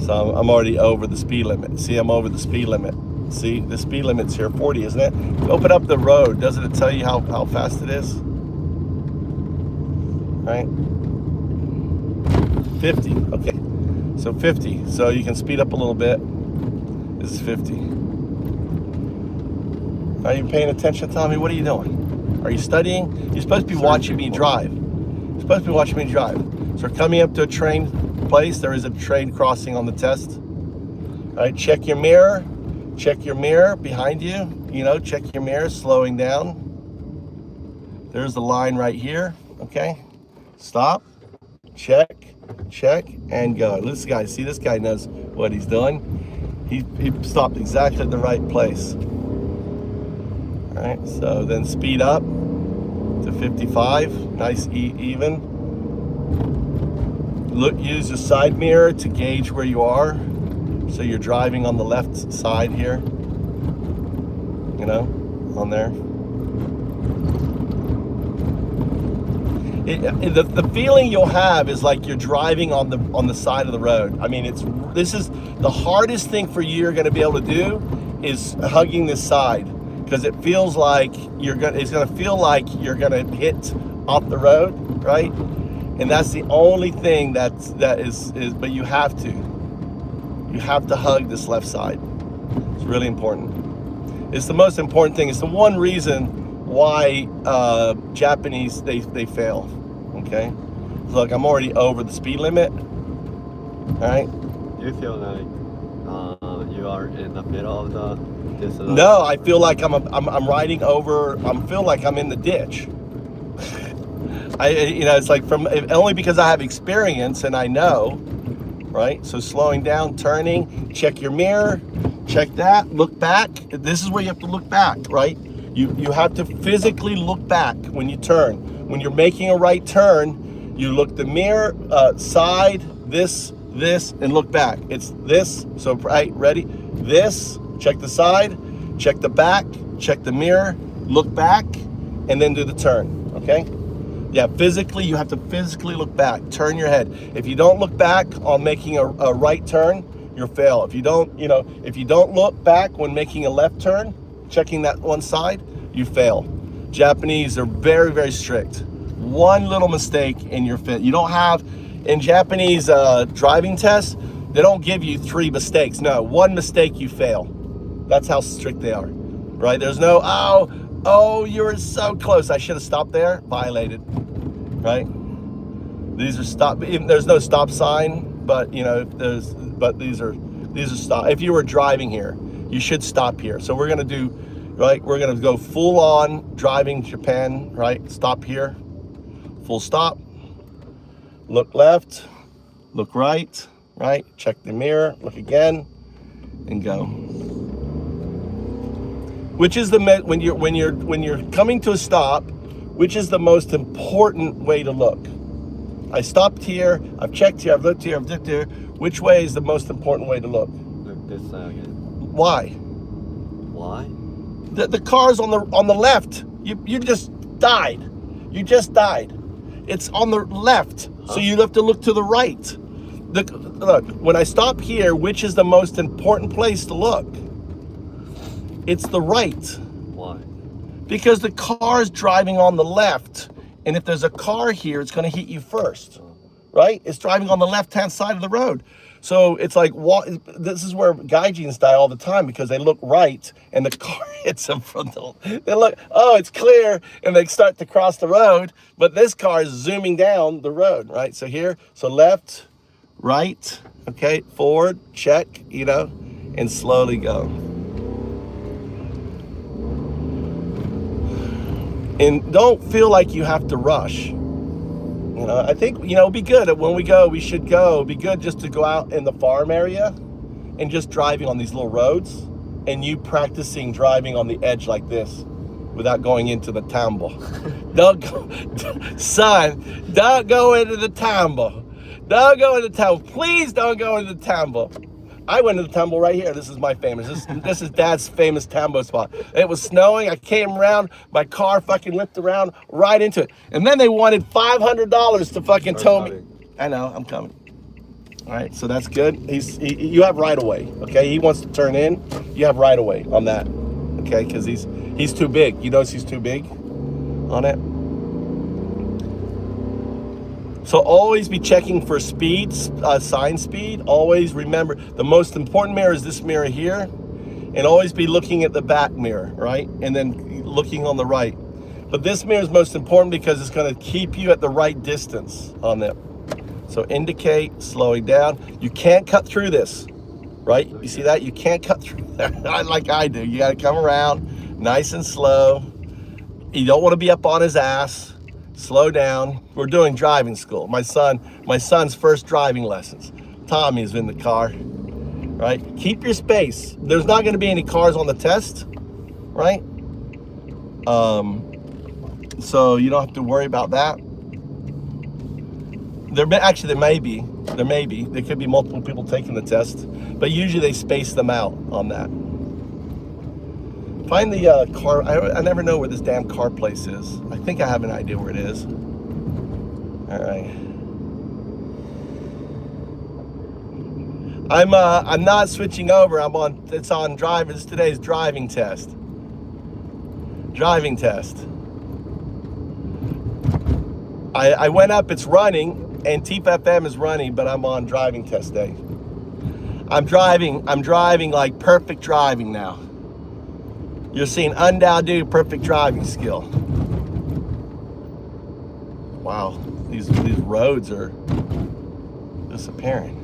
So I'm already over the speed limit. See, I'm over the speed limit. See, the speed limit's here 40, isn't it? Open up the road. Doesn't it tell you how fast it is? Right? 50. Okay. So 50. So you can speed up a little bit. This is 50. Are you paying attention, Tommy? What are you doing? Are you studying? You're supposed to be watching me drive. You're supposed to be watching me drive. So we're coming up to a train place. There is a train crossing on the test. All right, check your mirror. Check your mirror behind you. You know, check your mirror, slowing down. There's the line right here. Okay. Stop. Check. Check. And go. This guy, see, this guy knows what he's doing. He stopped exactly at the right place. All right. So then speed up to 55. Nice, even. Look, use your side mirror to gauge where you are. So you're driving on the left side here, you know, on there. The feeling you'll have is like you're driving on the side of the road. I mean, this is the hardest thing for you. You're going to be able to do is hugging this side, because it feels like it's going to feel like you're going to hit off the road, right? And that's the only thing that is. But you have to. You have to hug this left side. It's really important. It's the most important thing. It's the one reason why Japanese, they fail, okay? Look, I'm already over the speed limit, all right? Do you feel like you are in the middle of this? No, I feel like I'm riding over, I feel like I'm in the ditch. It's like only because I have experience and I know, right? So slowing down, turning, check your mirror, check that, look back. This is where you have to look back, right? You have to physically look back when you turn. When you're making a right turn, you look the mirror, side, this, and look back. It's this, so right, ready? This, check the side, check the back, check the mirror, look back, and then do the turn, okay? Yeah, physically, you have to physically look back, turn your head. If you don't look back on making a right turn, you'll fail. If you don't look back when making a left turn, checking that one side, you fail. Japanese are very, very strict. One little mistake and you're fit. You don't have, in Japanese driving tests, they don't give you 3 mistakes. No, 1 mistake, you fail. That's how strict they are, right? There's no, oh, you were so close. I should have stopped there. Violated, right? These are stop. There's no stop sign, but these are stop. If you were driving here, you should stop here. So we're gonna do, right? We're gonna go full on driving Japan, right? Stop here, full stop. Look left, look right, right? Check the mirror, look again, and go. Which is when you're coming to a stop, which is the most important way to look? I stopped here, I've checked here, I've looked here, I've looked here. Which way is the most important way to look? Look this side again. Why? Why? The car's on the left. You just died. You just died. It's on the left, so you have to look to the right. Look, when I stop here, which is the most important place to look? It's the right. Why? Because the car's driving on the left, and if there's a car here, it's going to hit you first, right? It's driving on the left-hand side of the road. So it's like, this is where gaijins die all the time, because they look right, and the car hits them from they look, oh, it's clear, and they start to cross the road, but this car is zooming down the road, right? So here, so left, right, okay, forward, check, and slowly go. And don't feel like you have to rush. I think, be good. When we go, we should go. Be good just to go out in the farm area and just driving on these little roads, and you practicing driving on the edge like this without going into the tambo. Don't go, son, don't go into the tambo. Don't go into the tambo. Please don't go into the tambo. I went to the tumble right here. This is my famous. This is Dad's famous tambo spot. It was snowing. I came around. My car fucking whipped around right into it. And then they wanted $500 to fucking tow me. I know. I'm coming. All right. So that's good. You have right of way. Okay. He wants to turn in. You have right of way on that. Okay. Because he's too big. You notice he's too big on it. So always be checking for speeds, sign speed. Always remember the most important mirror is this mirror here, and always be looking at the back mirror, right? And then looking on the right. But this mirror is most important because it's going to keep you at the right distance on it. So indicate, slowing down. You can't cut through this, right? You see that? You can't cut through that like I do. You got to come around nice and slow. You don't want to be up on his ass. Slow down. We're doing driving school. My son's first driving lessons. Tommy's in the car, right? Keep your space. There's not going to be any cars on the test, right? So you don't have to worry about that. There may be. There could be multiple people taking the test, but usually they space them out on that. Find the car. I never know where this damn car place is. I think I have an idea where it is. All right. I'm not switching over. It's on drivers. Today's driving test. Driving test. I went up. It's running, and TFM is running, but I'm on driving test day. I'm driving like perfect driving now. You're seeing UnDaoDu perfect driving skill. Wow, these roads are disappearing.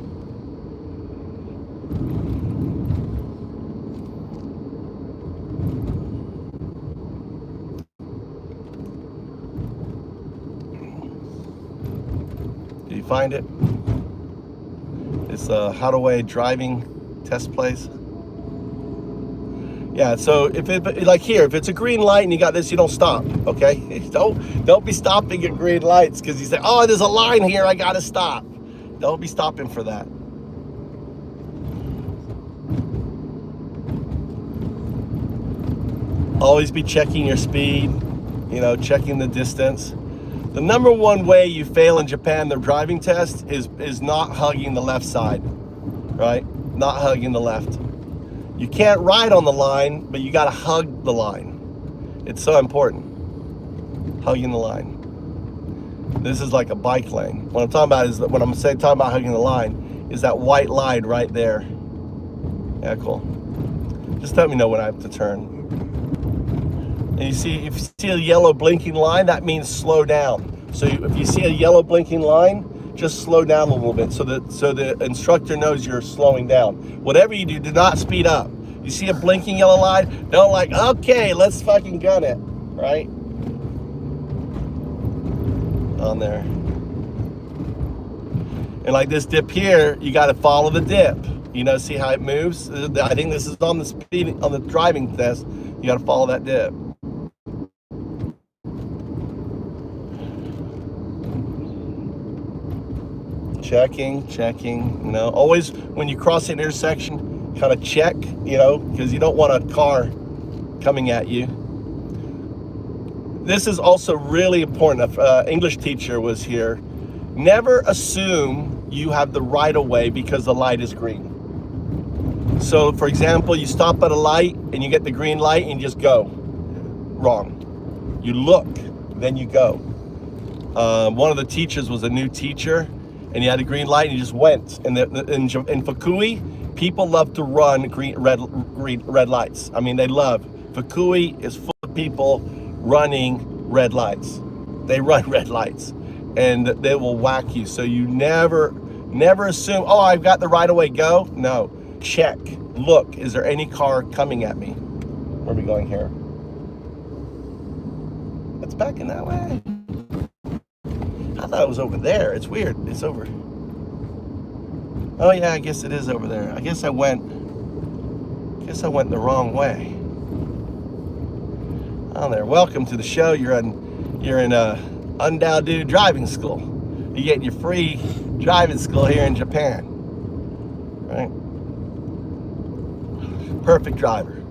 Did you find it? It's a How-to-Way driving test place. Yeah, so if it's a green light and you got this, you don't stop, okay? Don't be stopping at green lights because you say, oh, there's a line here, I gotta stop. Don't be stopping for that. Always be checking your speed, checking the distance. The number one way you fail in Japan, the driving test, is not hugging the left side, right? Not hugging the left. You can't ride on the line, but you got to hug the line. It's so important. Hugging the line. This is like a bike lane. What I'm talking about is talking about hugging the line is that white line right there. Yeah, cool. Just let me know when I have to turn. And if you see a yellow blinking line, that means slow down. So if you see a yellow blinking line, just slow down a little bit so the instructor knows you're slowing down. Whatever you do not speed up. You see a blinking yellow line, don't okay, let's fucking gun it, right? On there. And like this dip here, you got to follow the dip. See how it moves? I think this is on the driving test. You got to follow that dip. Checking, always when you cross an intersection, kind of check, because you don't want a car coming at you. This is also really important. If an English teacher was here, never assume you have the right of way because the light is green. So for example, you stop at a light and you get the green light and you just go. Wrong. You look, then you go. One of the teachers was a new teacher, and he had a green light and he just went. And in Fukui, people love to run red lights. I mean, they love. Fukui is full of people running red lights. They run red lights and they will whack you. So you never assume, oh, I've got the right of way, go. No, check, look, is there any car coming at me? Where are we going here? It's back in that way. I thought it was over there. It's weird. It's over. Oh yeah, I guess it is over there. I guess I went the wrong way. Oh there. Welcome to the show. You're in UnDaoDu driving school. You get your free driving school here in Japan. Right? Perfect driver.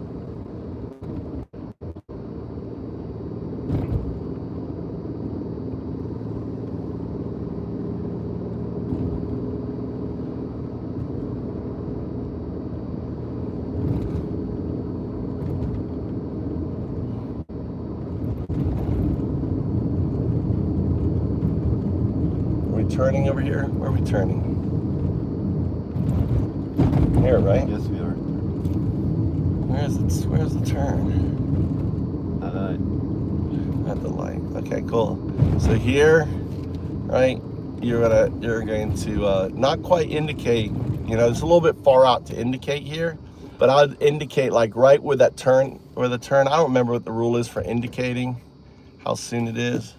Turning over here? Where are we turning? Here, right? Yes, we are. Where's the turn? Alright. At the light. Okay, cool. So here, right, you're going to not quite indicate, you know, it's a little bit far out to indicate here, but I'd indicate like right where that turn, I don't remember what the rule is for indicating how soon it is.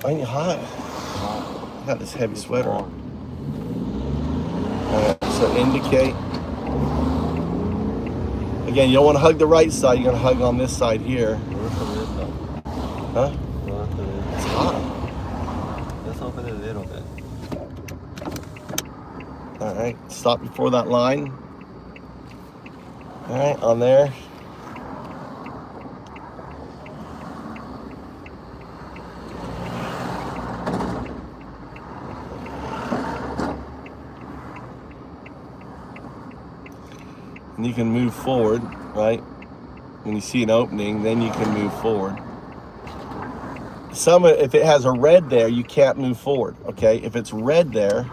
Ain't you hot? I got this heavy sweater on. Alright, so indicate. Again, you don't want to hug the right side, you're going to hug on this side here. Huh? It's hot. Let's open it a little bit. Alright, stop before that line. Alright, on there. And you can move forward, right? When you see an opening, then you can move forward. If it has a red there, you can't move forward, okay? If it's red there,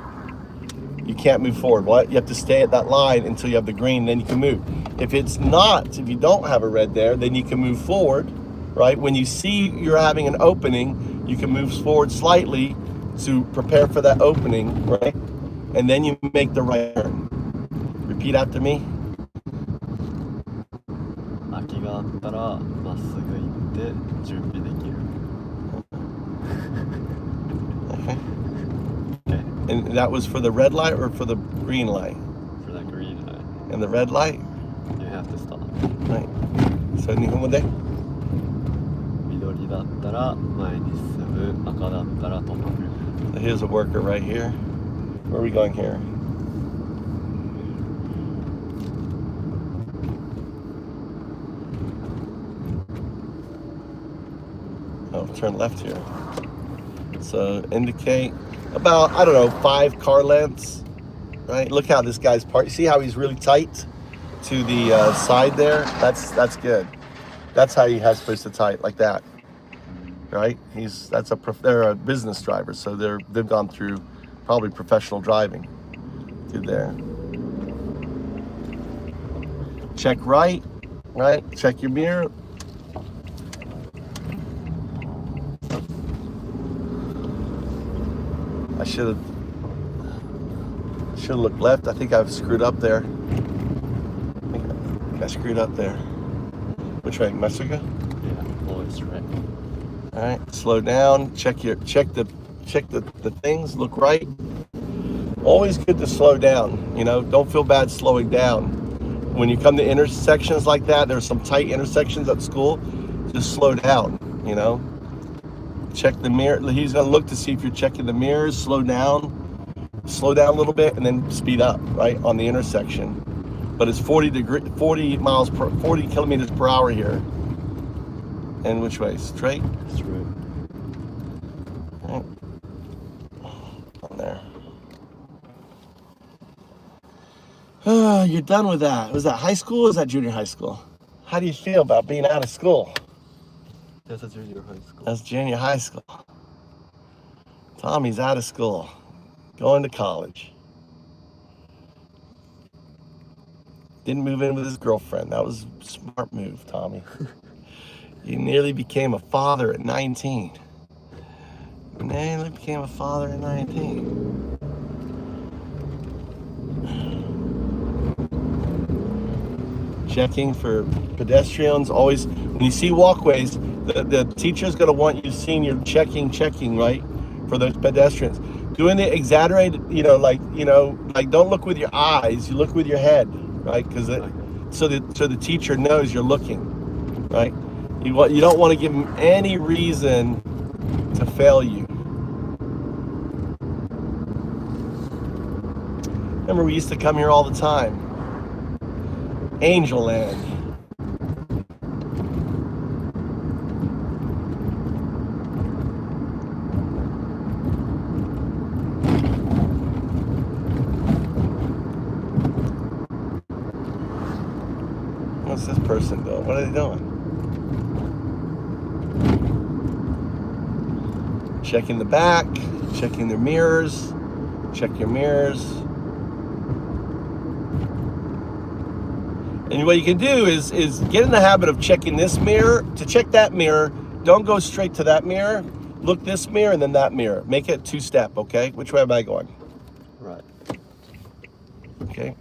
you can't move forward. What? You have to stay at that line until you have the green, then you can move. If it's not, if you don't have a red there, then you can move forward, right? When you see you're having an opening, you can move forward slightly to prepare for that opening, right? And then you make the right turn. Repeat after me. 空きがあったらまっすぐ行って準備できる。Okay. Okay. And that was for the red light or for the green light? For the green light, And the red light? you have to stop. Right. So 日本語で緑だったら前に進む、赤だったら止まる。So here's a worker right here. Where are we going here? Oh, turn left here. So indicate about, I don't know, 5 car lengths, right? Look how this guy's parked. See how he's really tight to the side there? That's good. That's how you're supposed to tight, like that, right? They're a business driver, so they've gone through probably professional driving through there. Check right? Check your mirror. I should have looked left. I think I've screwed up there. I think I screwed up there. Which way, Mexico? Yeah, always right. All right, slow down. Check the things. Look right. Always good to slow down. You know, don't feel bad slowing down. When you come to intersections like that, there's some tight intersections at school. Just slow down. You know. Check the mirror. He's gonna look to see if you're checking the mirrors. Slow down a little bit, and then speed up right on the intersection. But it's 40 kilometers per hour here. And which way? Straight? Straight. Right. On there. You're done with that. Was that high school or was that junior high school? How do you feel about being out of school? That's a junior high school. That's junior high school. Tommy's out of school, going to college. Didn't move in with his girlfriend. That was a smart move, Tommy. You nearly became a father at 19. You nearly became a father at 19. Checking for pedestrians. Always, when you see walkways, the teacher's going to want you senior checking, right, for those pedestrians. Doing the exaggerated, like don't look with your eyes, you look with your head, right? Because so the teacher knows you're looking, right? You don't want to give them any reason to fail you. Remember, we used to come here all the time. Angel Land. What's this person doing? What are they doing? Checking the back, checking their mirrors. Check your mirrors. And what you can do is get in the habit of checking this mirror. To check that mirror, don't go straight to that mirror. Look this mirror and then that mirror. Make it two-step, okay? Which way am I going? Right. Okay.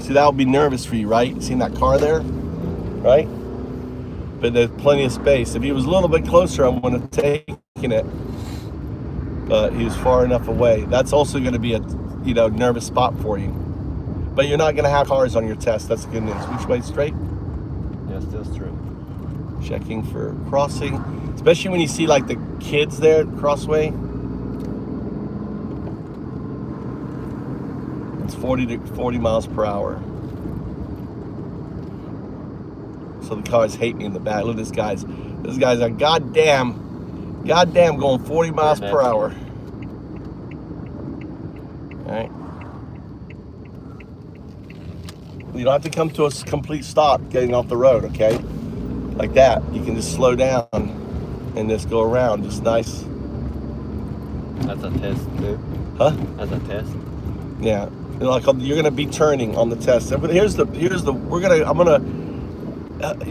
See, that would be nervous for you, right? Seeing that car there, right? But there's plenty of space. If he was a little bit closer, I would have taken it. But he was far enough away. That's also going to be a, nervous spot for you. But you're not going to have cars on your test. That's the good news. Which way? Straight? Yeah, still straight. Checking for crossing, especially when you see like the kids there at Crossway. It's 40 miles per hour. So the cars hate me in the back. Look at this guy's a goddamn going 40 miles per hour. All right. You don't have to come to a complete stop getting off the road, okay? Like that. You can just slow down and just go around. Just nice. That's a test too. Huh? As a test. Yeah. Like you're gonna be turning on the test. But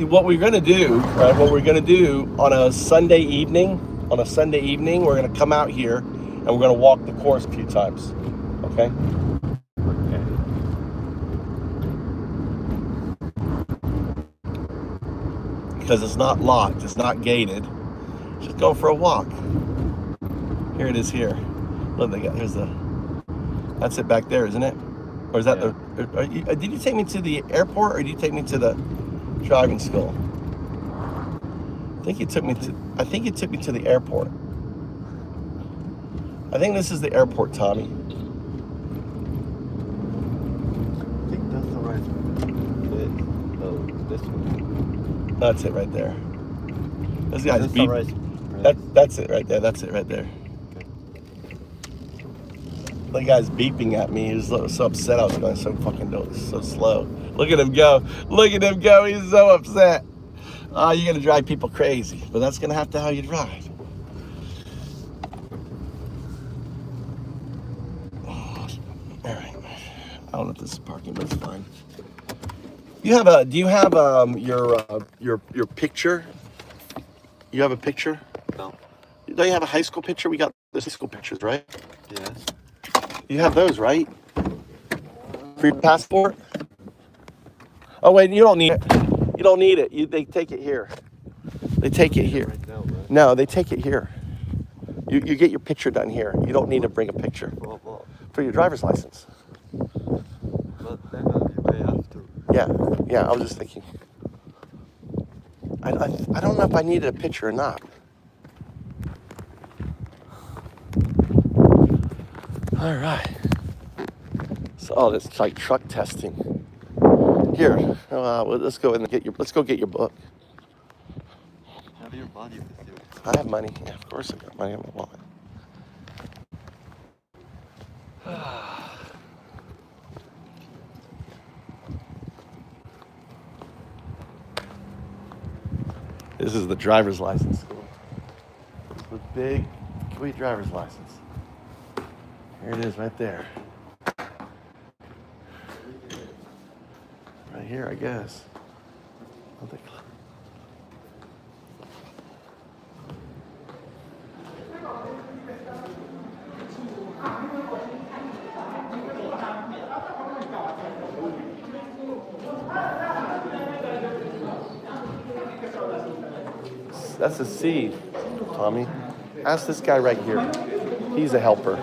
what we're gonna do, right? What we're gonna do on a Sunday evening, we're gonna come out here and we're gonna walk the course a few times. Okay? Okay. Because it's not locked, it's not gated. Just go for a walk. Here it is here. Look, that's it back there, isn't it? Or is that did you take me to the airport or did you take me to the driving school? I think you took me to the airport. I think this is the airport, Tommy. I think that's the right one. Oh, this one. That's it right there. This guy's That's beep. the right. That's it right there. That's it right there. The guy's beeping at me. He was so upset I was going so slow. Look at him go. Look at him go. He's so upset. You're going to drive people crazy. But that's going to have to how you drive. All right. I don't know if this is parking, but it's fine. Do you have your picture? You have a picture? No. Don't you have a high school picture? We got the high school pictures, right? Yes. You have those, right? For your passport? Oh wait, you don't need it. You don't need it. They take it here. They take it here. Right now, right? No, they take it here. You get your picture done here. You don't need to bring a picture What? for your driver's license. But then you may have to. Yeah. I was just thinking. I don't know if I needed a picture or not. All right. So, it's like truck testing. Here, let's go and get your book. Have your money with you. I have money. Yeah, of course I got money in my wallet. This is the driver's license school. With big, sweet driver's license. Here it is right there. Right here, I guess. I think. That's a C, Tommy. Ask this guy right here. He's a helper.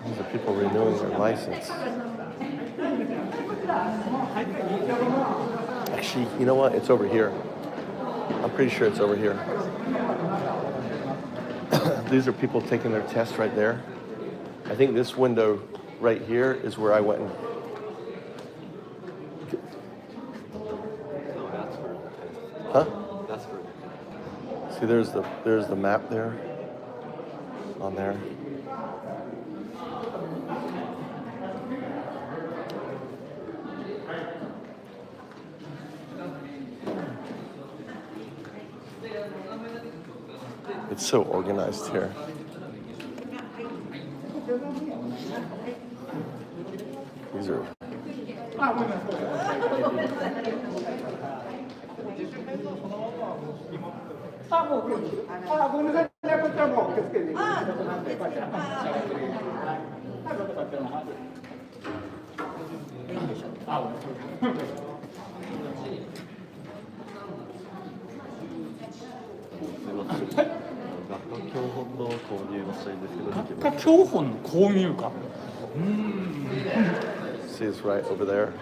These are people renewing their license. Actually, you know what? It's over here. I'm pretty sure it's over here. These are people taking their test right there. I think this window right here is where I went and No, that's for the test. huh? That's for the test. See, there's the map there. On there. It's so organized here. These are. See, it's right over there.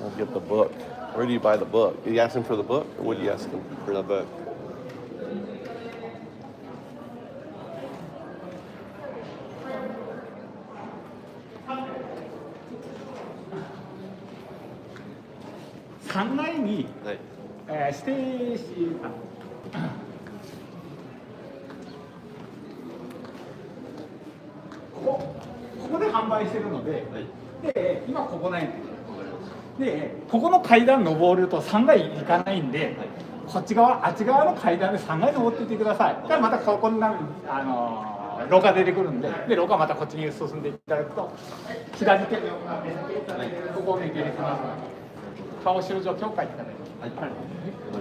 I'll get the book. Where do you buy the book? Did you ask him for the book, or what did you ask him For the book.3階に、はい。指定しここで販売してるので、はい。で今ここないんで、ここの階段登ると3階行かないんで、こっち側あっち側の階段で3階登っていってください。じゃあまたここに廊下出てくるんで、廊下またこっちに進んでいただくと左手ここを見ていきます。顔白状況書いていただいて。はい。わかり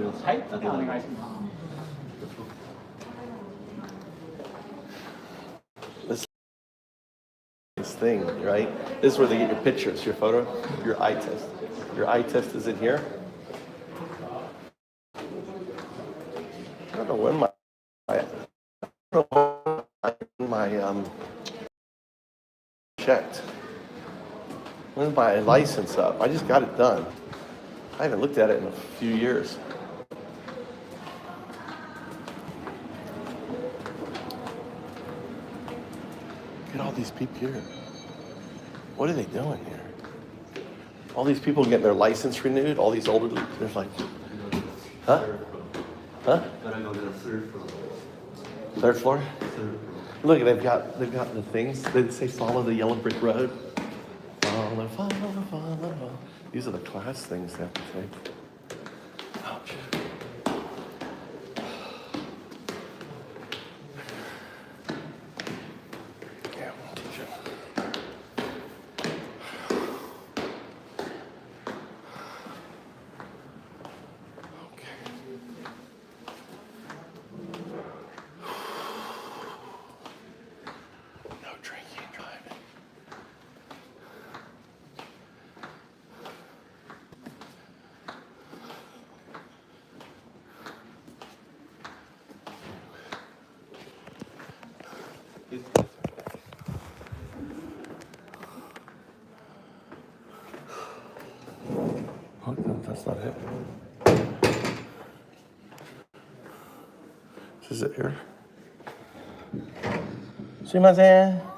ました。はい、お願いします。this thing, right? This is where they get your pictures, your photo, your eye test. Your eye test is in here. I don't know when my checked. When's my license up? I just got it done. I haven't looked at it in a few years. Look at all these people here. What are they doing here? All these people getting their license renewed. All these older, they're like, huh? Huh? Third floor? Look, they've got the things. They say follow the yellow brick road. Follow, follow, follow, follow. These are the class things they have to take. Ouch. Yeah, we'll teach it. Okay. No drinking and driving. Oh, no, that's not it. Is it here? すいません。